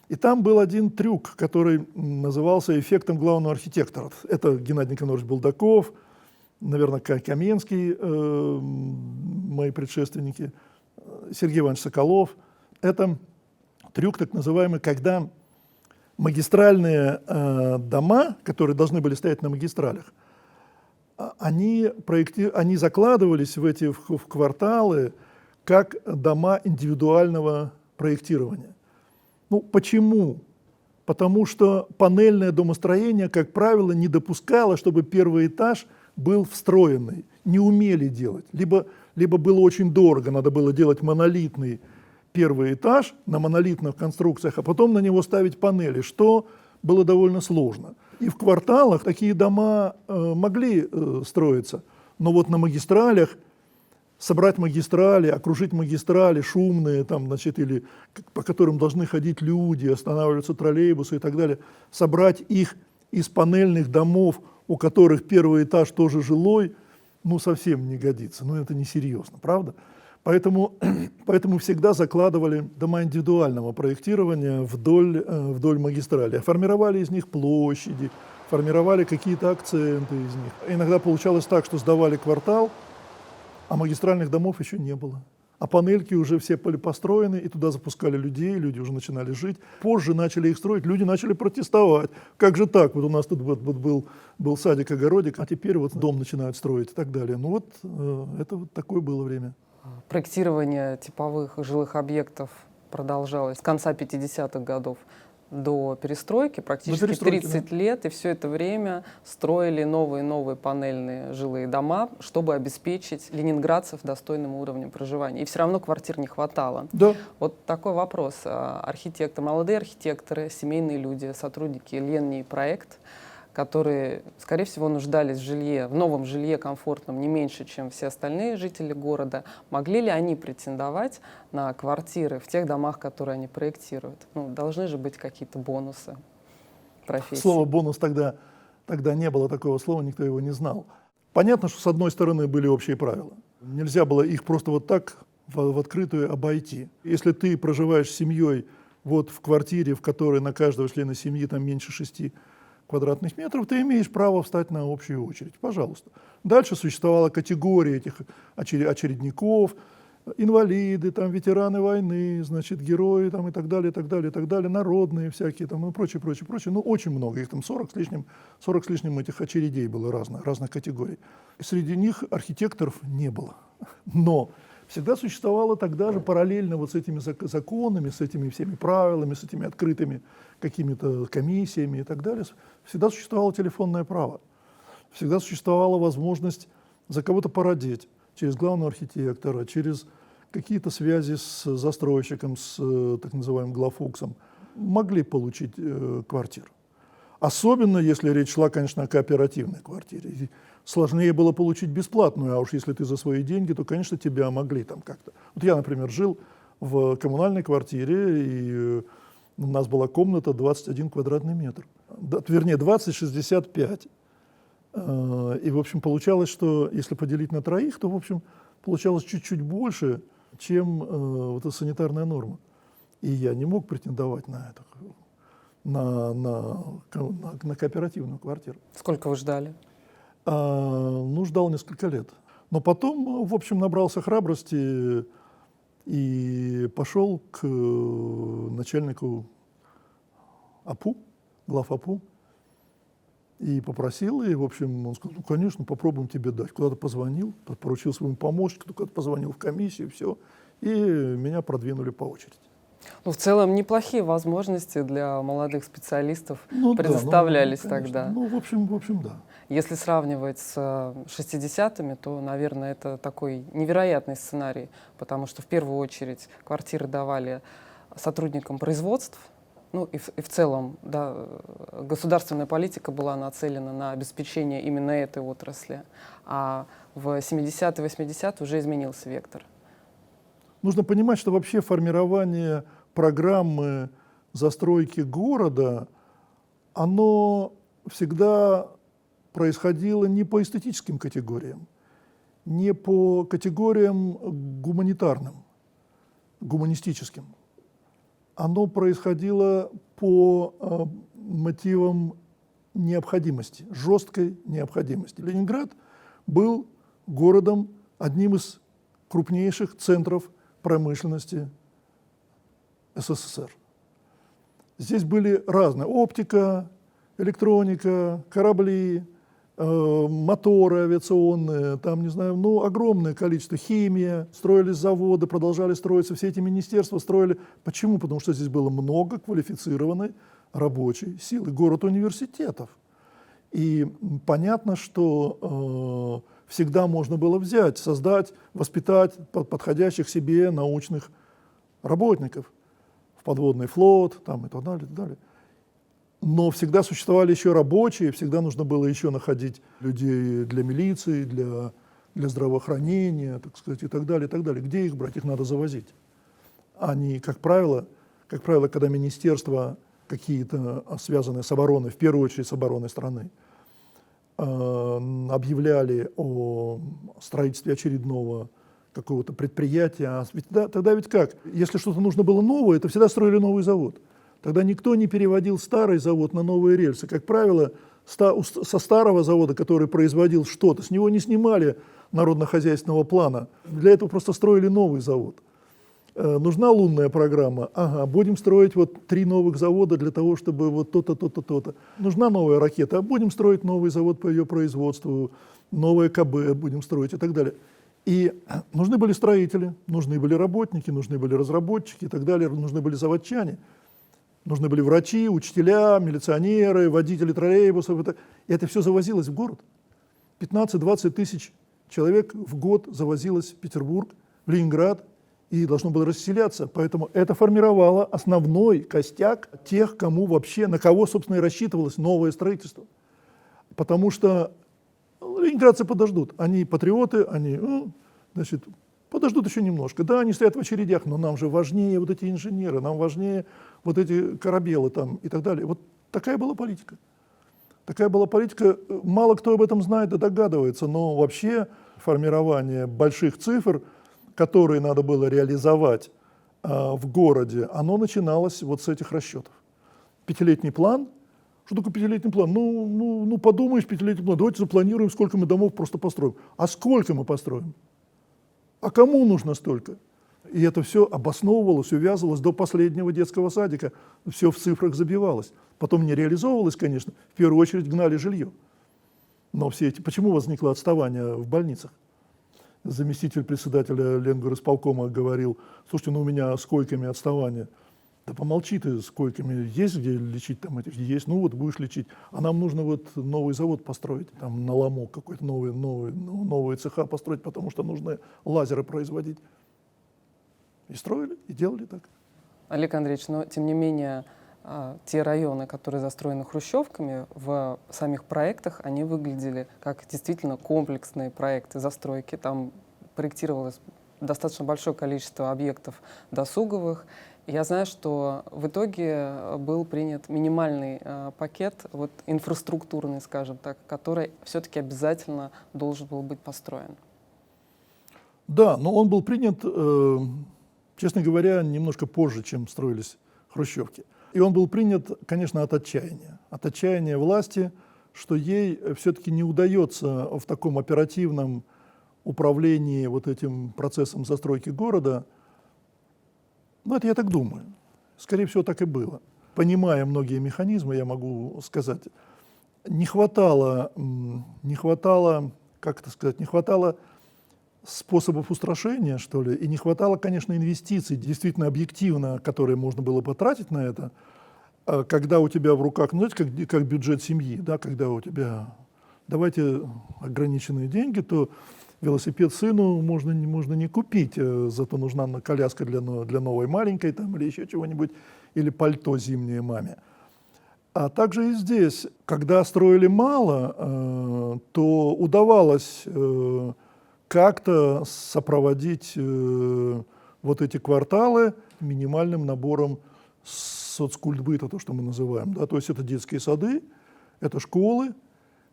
И там был один трюк, который назывался эффектом главного архитектора. Это Геннадий Никонорович Булдаков, наверное, Каменский, мои предшественники, Сергей Иванович Соколов. Это трюк так называемый, когда магистральные дома, которые должны были стоять на магистралях, они закладывались в кварталы как дома индивидуального проектирования. Ну, почему? Потому что панельное домостроение, как правило, не допускало, чтобы первый этаж был встроенный. Не умели делать. Либо было очень дорого, надо было делать монолитный первый этаж на монолитных конструкциях, а потом на него ставить панели, что было довольно сложно. И в кварталах такие дома могли строиться, но вот на магистралях, собрать магистрали, окружить магистрали шумные, там, значит, или по которым должны ходить люди, останавливаются троллейбусы и так далее, собрать их из панельных домов, у которых первый этаж тоже жилой, ну, совсем не годится, ну, это несерьезно, правда? Поэтому всегда закладывали дома индивидуального проектирования вдоль магистрали. Формировали из них площади, формировали какие-то акценты из них. Иногда получалось так, что сдавали квартал, а магистральных домов еще не было. А панельки уже все были построены, и туда запускали людей, люди уже начинали жить. Позже начали их строить, люди начали протестовать. Как же так? Вот у нас тут был садик-огородик, а теперь вот дом начинают строить и так далее. Ну вот это вот такое было время. Проектирование типовых жилых объектов продолжалось с конца 50-х годов до перестройки, практически 30 лет, и все это время строили новые и новые панельные жилые дома, чтобы обеспечить ленинградцев достойным уровнем проживания. И все равно квартир не хватало. Да. Вот такой вопрос. Архитектор, молодые архитекторы, семейные люди, сотрудники Ленний проект, которые, скорее всего, нуждались в жилье, в новом жилье комфортном не меньше, чем все остальные жители города, могли ли они претендовать на квартиры в тех домах, которые они проектируют? Ну, должны же быть какие-то бонусы профессии. Слово «бонус» тогда не было такого слова, никто его не знал. Понятно, что с одной стороны были общие правила. Нельзя было их просто вот так в открытую обойти. Если ты проживаешь с семьей вот в квартире, в которой на каждого члена семьи там меньше 6 квадратных метров, ты имеешь право встать на общую очередь. Пожалуйста. Дальше существовала категория этих очередников, инвалиды, там, ветераны войны, значит, герои там, и так далее, народные всякие, там, ну, прочее. Ну, очень много, их там 40 с лишним этих очередей было разных категорий. И среди них архитекторов не было. Но всегда существовало тогда же параллельно вот с этими законами, с этими всеми правилами, с этими открытыми какими-то комиссиями и так далее, всегда существовало телефонное право. Всегда существовала возможность за кого-то породить через главного архитектора, через какие-то связи с застройщиком, с так называемым главфуксом, могли получить квартиру. Особенно, если речь шла, конечно, о кооперативной квартире. И сложнее было получить бесплатную, а уж если ты за свои деньги, то, конечно, тебя могли там как-то. Вот я, например, жил в коммунальной квартире, и у нас была комната 21 квадратный метр. Вернее, 20-65. И, в общем, получалось, что если поделить на троих, то, в общем, получалось чуть-чуть больше, чем вот эта санитарная норма. И я не мог претендовать на это, на кооперативную квартиру. Сколько вы ждали? Ну, ждал несколько лет. Но потом, в общем, набрался храбрости и пошел к начальнику АПУ, глав АПУ, и попросил, и, в общем, он сказал, ну, конечно, попробуем тебе дать. Куда-то позвонил, поручил своему помощнику, куда-то позвонил в комиссию, все, и меня продвинули по очереди. Ну, в целом, неплохие возможности для молодых специалистов предоставлялись тогда. Ну, в общем, да. Если сравнивать с 60-ми, то, наверное, это такой невероятный сценарий, потому что в первую очередь квартиры давали сотрудникам производств, ну и в целом, да, государственная политика была нацелена на обеспечение именно этой отрасли, а в 70-е, 80-е уже изменился вектор. Нужно понимать, что вообще формирование программы застройки города, оно всегда происходило не по эстетическим категориям, не по категориям гуманитарным, гуманистическим. Оно происходило по мотивам необходимости, жесткой необходимости. Ленинград был городом, одним из крупнейших центров промышленности СССР. Здесь были разные: оптика, электроника, корабли, моторы авиационные, там, не знаю, ну, огромное количество, химия, строились заводы, продолжали строиться, все эти министерства строили. Почему? Потому что здесь было много квалифицированной рабочей силы, город университетов. И понятно, что всегда можно было взять, создать, воспитать подходящих себе научных работников в подводный флот, там, и так далее, и так далее. Но всегда существовали еще рабочие, всегда нужно было еще находить людей для милиции, для здравоохранения, так сказать, и так далее, и так далее. Где их брать? Их надо завозить. Они, как правило, когда министерства какие-то связанные с обороной, в первую очередь с обороной страны, объявляли о строительстве очередного какого-то предприятия. Тогда ведь как? Если что-то нужно было новое, это всегда строили новый завод. Тогда никто не переводил старый завод на новые рельсы. Как правило, со старого завода, который производил что-то, с него не снимали народно-хозяйственного плана. Для этого просто строили новый завод. Нужна лунная программа? Ага, будем строить вот 3 новых завода для того, чтобы вот то-то, то-то, то-то. Нужна новая ракета? Будем строить новый завод по ее производству, новое КБ будем строить и так далее. И нужны были строители, нужны были работники, нужны были разработчики и так далее, нужны были заводчане. Нужны были врачи, учителя, милиционеры, водители троллейбусов. И это все завозилось в город. 15-20 тысяч человек в год завозилось в Петербург, в Ленинград, и должно было расселяться. Поэтому это формировало основной костяк тех, кому вообще, на кого, собственно, и рассчитывалось новое строительство. Потому что ленинградцы подождут. Они патриоты, они, значит, подождут еще немножко. Да, они стоят в очередях, но нам же важнее вот эти инженеры, нам важнее вот эти корабелы там и так далее. Вот такая была политика. Такая была политика. Мало кто об этом знает и догадывается, но вообще формирование больших цифр, которые надо было реализовать в городе, оно начиналось вот с этих расчетов. 5-летний план. Что такое 5-летний план? Ну, подумаешь, 5-летний план. Давайте запланируем, сколько мы домов просто построим. А сколько мы построим? А кому нужно столько? И это все обосновывалось, увязывалось до последнего детского садика. Все в цифрах забивалось. Потом не реализовывалось, конечно. В первую очередь гнали жилье. Но все эти... Почему возникло отставание в больницах? Заместитель председателя Ленгорисполкома говорил: слушайте, ну у меня с койками отставание. Да помолчи ты, с койками есть где лечить, там этих есть, ну вот будешь лечить. А нам нужно вот новый завод построить, там на ломок какой-то новые цеха построить, потому что нужно лазеры производить. И строили, и делали так. Олег Андреевич, но тем не менее те районы, которые застроены хрущевками, в самих проектах они выглядели как действительно комплексные проекты застройки. Там проектировалось достаточно большое количество объектов досуговых. Я знаю, что в итоге был принят минимальный пакет, вот, инфраструктурный, скажем так, который все-таки обязательно должен был быть построен. Да, но он был принят, честно говоря, немножко позже, чем строились хрущевки. И он был принят, конечно, от отчаяния власти, что ей все-таки не удается в таком оперативном управлении вот этим процессом застройки города. Ну, это я так думаю. Скорее всего, так и было. Понимая многие механизмы, я могу сказать, не хватало, как это сказать, не хватало способов устрашения, что ли, и не хватало, конечно, инвестиций, действительно объективно, которые можно было потратить на это, когда у тебя в руках, ну, знаете, как бюджет семьи, да, когда у тебя, давайте ограниченные деньги, то велосипед сыну можно не купить, зато нужна коляска для новой маленькой там, или еще чего-нибудь, или пальто зимнее маме. А также и здесь, когда строили мало, то удавалось как-то сопроводить вот эти кварталы минимальным набором соцкультбыта, то, что мы называем. Да? То есть это детские сады, это школы,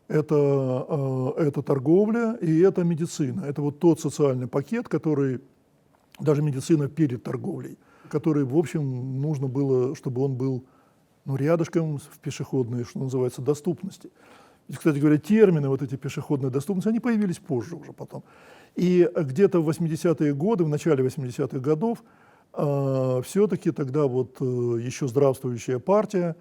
это торговля и это медицина. Это вот тот социальный пакет, который, даже медицина перед торговлей, который, в общем, нужно было, чтобы он был, ну, рядышком в пешеходной, что называется, доступности. И, кстати говоря, термины вот эти пешеходной доступности, они появились позже уже потом. И где-то в 80-е годы, в начале 80-х годов все-таки тогда вот еще здравствующая партия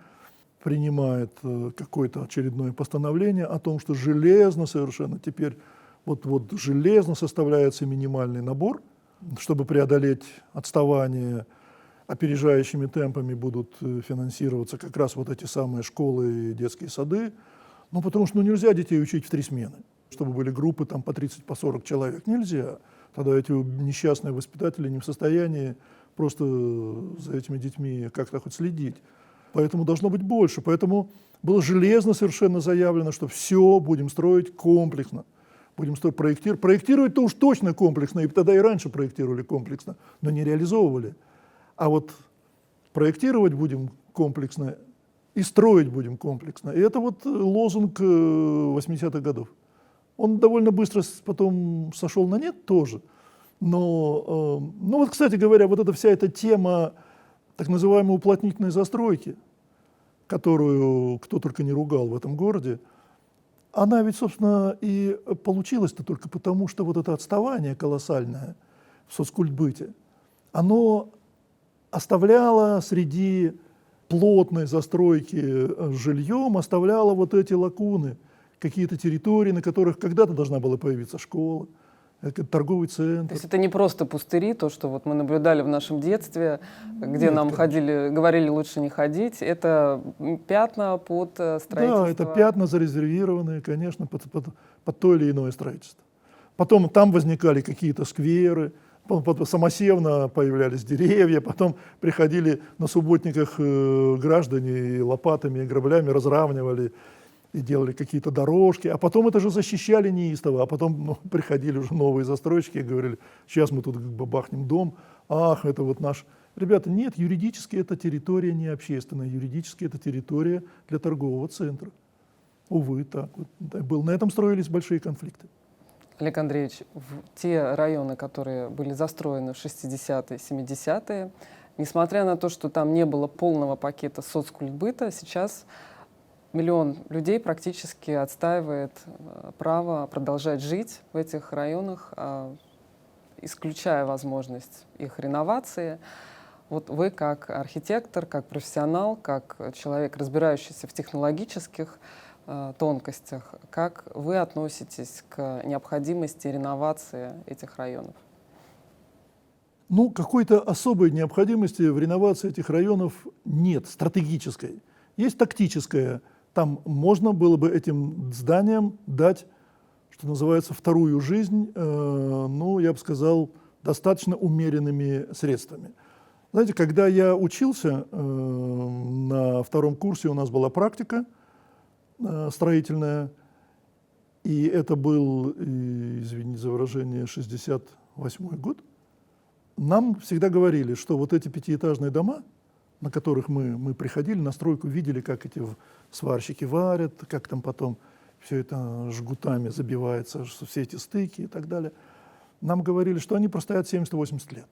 принимает какое-то очередное постановление о том, что железно совершенно теперь вот железно составляется минимальный набор, чтобы преодолеть отставание, опережающими темпами будут финансироваться как раз вот эти самые школы и детские сады. Ну, потому что нельзя детей учить в 3 смены, чтобы были группы там, по 30, по 40 человек. Нельзя. Тогда эти несчастные воспитатели не в состоянии просто за этими детьми как-то хоть следить. Поэтому должно быть больше. Поэтому было железно совершенно заявлено, что все будем строить комплексно. Будем проектировать. Проектировать-то уж точно комплексно, и тогда и раньше проектировали комплексно, но не реализовывали. А вот проектировать будем комплексно и строить будем комплексно. И это вот лозунг 80-х годов. Он довольно быстро потом сошел на нет тоже. Но, ну вот, кстати говоря, вот эта вся эта тема так называемой уплотнительной застройки, которую кто только не ругал в этом городе, она ведь, собственно, и получилась-то только потому, что вот это отставание колоссальное в соцкультбыте, оно оставляло среди плотной застройки жильем, оставляло вот эти лакуны, какие-то территории, на которых когда-то должна была появиться школа, торговый центр. То есть это не просто пустыри, то, что вот мы наблюдали в нашем детстве, где Нет, нам конечно. говорили лучше не ходить, это пятна под строительство. Да, это пятна зарезервированные, конечно, под то или иное строительство. Потом там возникали какие-то скверы, самосевно появлялись деревья, потом приходили на субботниках граждане и лопатами, и граблями разравнивали и делали какие-то дорожки, а потом это же защищали неистово, а потом приходили уже новые застройщики и говорили, сейчас мы тут бахнем дом, ах, это вот наш... Ребята, нет, юридически эта территория не общественная, юридически это территория для торгового центра. Увы, так вот был. На этом строились большие конфликты. Олег Андреевич, в те районы, которые были застроены в 60-е, 70-е, несмотря на то, что там не было полного пакета соцкультбыта, сейчас 1 миллион людей практически отстаивает право продолжать жить в этих районах, исключая возможность их реновации. Вот вы как архитектор, как профессионал, как человек, разбирающийся в технологических тонкостях, как вы относитесь к необходимости реновации этих районов? Ну, какой-то особой необходимости в реновации этих районов нет, стратегической. Есть тактическая. Там можно было бы этим зданиям дать, что называется, вторую жизнь, ну, я бы сказал, достаточно умеренными средствами. Знаете, когда я учился на 2-м курсе, у нас была практика строительная, и это был, извините за выражение, 68-й год. Нам всегда говорили, что вот эти 5-этажные дома, на которых мы приходили на стройку, видели, как эти сварщики варят, как там потом все это жгутами забивается, все эти стыки и так далее. Нам говорили, что они простоят 70-80 лет.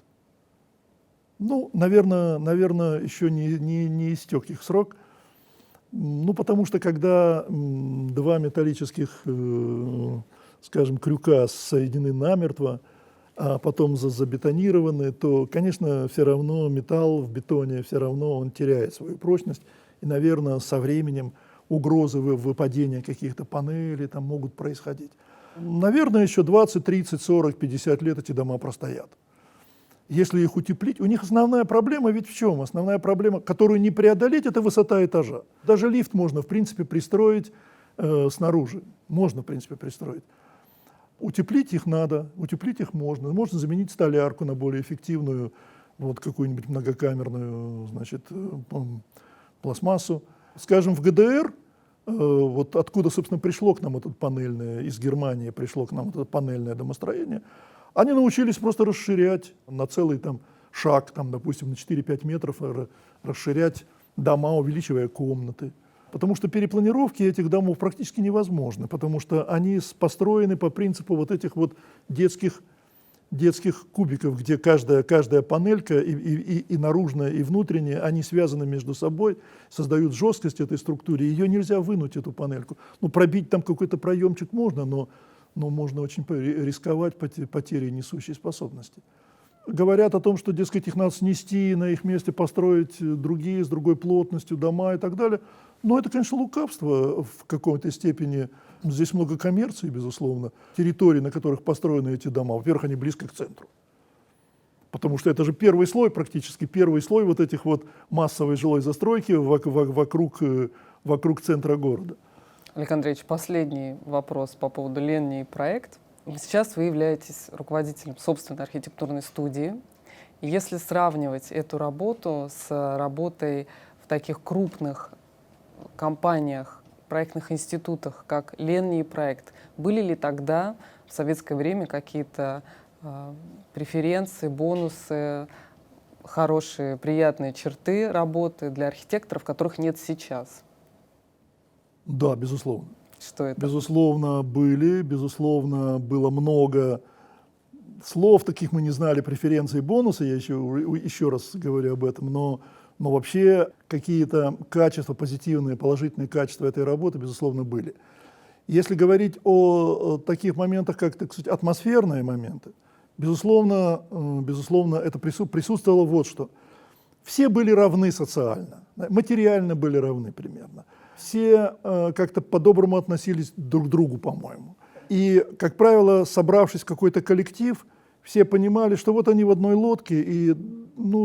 Ну, наверное, еще не истек их срок. Ну, потому что когда 2 металлических, скажем, крюка соединены намертво, а потом забетонированы, то, конечно, все равно металл в бетоне, все равно он теряет свою прочность. И, наверное, со временем угрозы выпадения каких-то панелей там могут происходить. Наверное, еще 20, 30, 40, 50 лет эти дома простоят. Если их утеплить, у них основная проблема ведь в чем? Основная проблема, которую не преодолеть, это высота этажа. Даже лифт можно, в принципе, пристроить снаружи. Можно, в принципе, пристроить. Утеплить их надо, утеплить их можно. Можно заменить столярку на более эффективную, вот какую-нибудь многокамерную, значит, пластмассу. Скажем, в ГДР, вот откуда, собственно, пришло к нам это панельное, из Германии пришло к нам это панельное домостроение, они научились просто расширять на целый там шаг, там, допустим, на 4-5 метров расширять дома, увеличивая комнаты. Потому что перепланировки этих домов практически невозможны, потому что они построены по принципу вот этих вот детских кубиков, где каждая панелька и наружная, и внутренняя, они связаны между собой, создают жесткость этой структуре. Ее нельзя вынуть, эту панельку. Ну, пробить там какой-то проемчик можно, но можно очень рисковать потерей несущей способности. говорят о том, что, дескать, их надо снести, на их месте построить другие, с другой плотностью дома и так далее. Но это, конечно, лукавство в какой-то степени. Здесь много коммерции, безусловно. Территории, на которых построены эти дома, во-первых, они близко к центру. Потому что это же первый слой, практически первый слой вот этих вот массовой жилой застройки вокруг центра города. Олег Андреевич, последний вопрос по поводу Ленни и проект. Сейчас вы являетесь руководителем собственной архитектурной студии. И если сравнивать эту работу с работой в таких крупных компаниях, проектных институтах, как Ленни и проект, были ли тогда в советское время какие-то преференции, бонусы, хорошие, приятные черты работы для архитекторов, которых нет сейчас? Да, безусловно. Что это? Безусловно, безусловно, было много слов, таких мы не знали, преференции, бонусы, я еще раз говорю об этом, но вообще какие-то качества, позитивные, положительные качества этой работы, безусловно, были. Если говорить о таких моментах, как, так сказать, атмосферные моменты, безусловно, это присутствовало вот что. Все были равны социально, материально были равны примерно. Все как-то по-доброму относились друг к другу, по-моему. И, как правило, собравшись в какой-то коллектив, все понимали, что вот они в одной лодке, и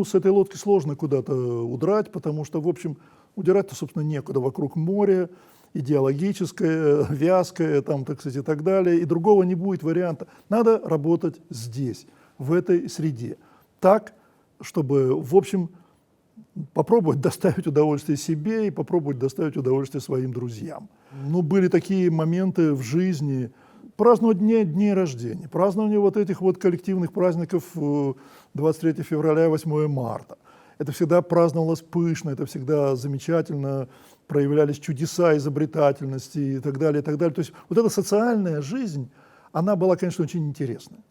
с этой лодки сложно куда-то удрать, потому что, в общем, удирать-то, собственно, некуда. Вокруг море, идеологическое, вязкое, там, так сказать, и так далее, и другого не будет варианта. Надо работать здесь, в этой среде, так, чтобы, в общем, попробовать доставить удовольствие себе и попробовать доставить удовольствие своим друзьям. Были такие моменты в жизни, праздновать дней рождения, празднование вот этих вот коллективных праздников 23 февраля, 8 марта. Это всегда праздновалось пышно, это всегда замечательно, проявлялись чудеса изобретательности и так далее, и так далее. То есть вот эта социальная жизнь, она была, конечно, очень интересная.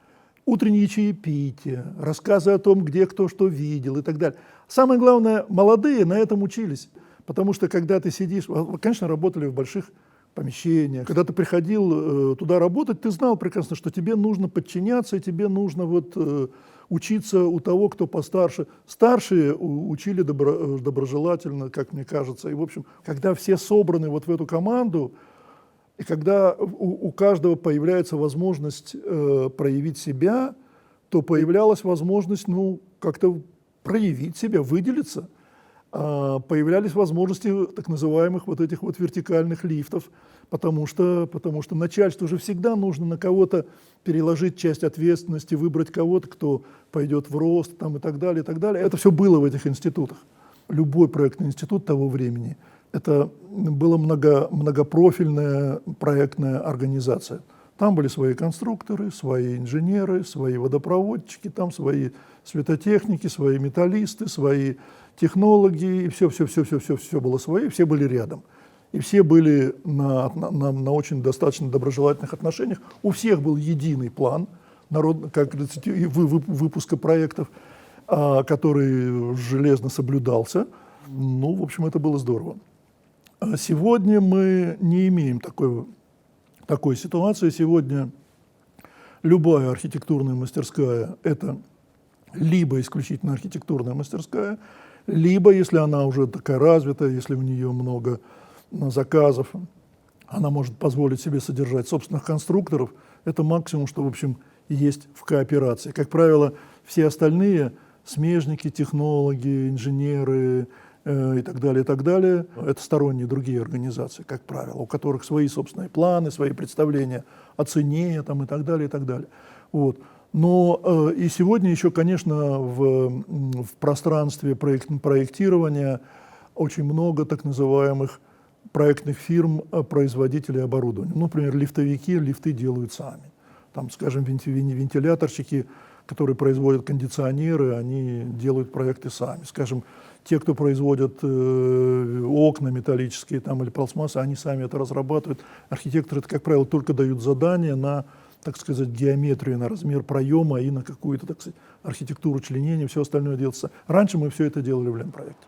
Утренние чаепития, рассказы о том, где кто что видел и так далее. Самое главное, молодые на этом учились, потому что когда ты сидишь, конечно, работали в больших помещениях, когда ты приходил туда работать, ты знал прекрасно, что тебе нужно подчиняться, и тебе нужно учиться у того, кто постарше. Старшие учили доброжелательно, как мне кажется. И, в общем, когда все собраны вот в эту команду, и когда у каждого появляется возможность проявить себя, то появлялась возможность, как-то проявить себя, выделиться. Появлялись возможности так называемых вот этих вот вертикальных лифтов, потому что начальству же всегда нужно на кого-то переложить часть ответственности, выбрать кого-то, кто пойдет в рост там, и так далее, и так далее. Это все было в этих институтах. Любой проектный институт того времени – это была многопрофильная проектная организация. Там были свои конструкторы, свои инженеры, свои водопроводчики, там свои светотехники, свои металлисты, свои технологи, и все было свое, все были рядом. И все были на очень достаточно доброжелательных отношениях. У всех был единый план выпуска проектов, который железно соблюдался. В общем, это было здорово. Сегодня мы не имеем такой ситуации. Сегодня любая архитектурная мастерская – это либо исключительно архитектурная мастерская, либо, если она уже такая развитая, если у нее много заказов, она может позволить себе содержать собственных конструкторов. Это максимум, что, в общем, есть в кооперации. Как правило, все остальные смежники, технологи, инженеры и так далее, это сторонние другие организации, как правило, у которых свои собственные планы, свои представления о цене там, и так далее, и так далее. Вот. Но и сегодня еще, конечно, в пространстве проектирования очень много так называемых проектных фирм, производителей оборудования. Например, лифты делают сами. Там, скажем, вентиляторщики, которые производят кондиционеры, они делают проекты сами. Скажем, те, кто производят окна металлические там, или пластмассы, они сами это разрабатывают. Архитекторы, это, как правило, только дают задания на, так сказать, геометрию, на размер проема и на какую-то, так сказать, архитектуру членения, все остальное делается. Раньше мы все это делали в Ленпроекте.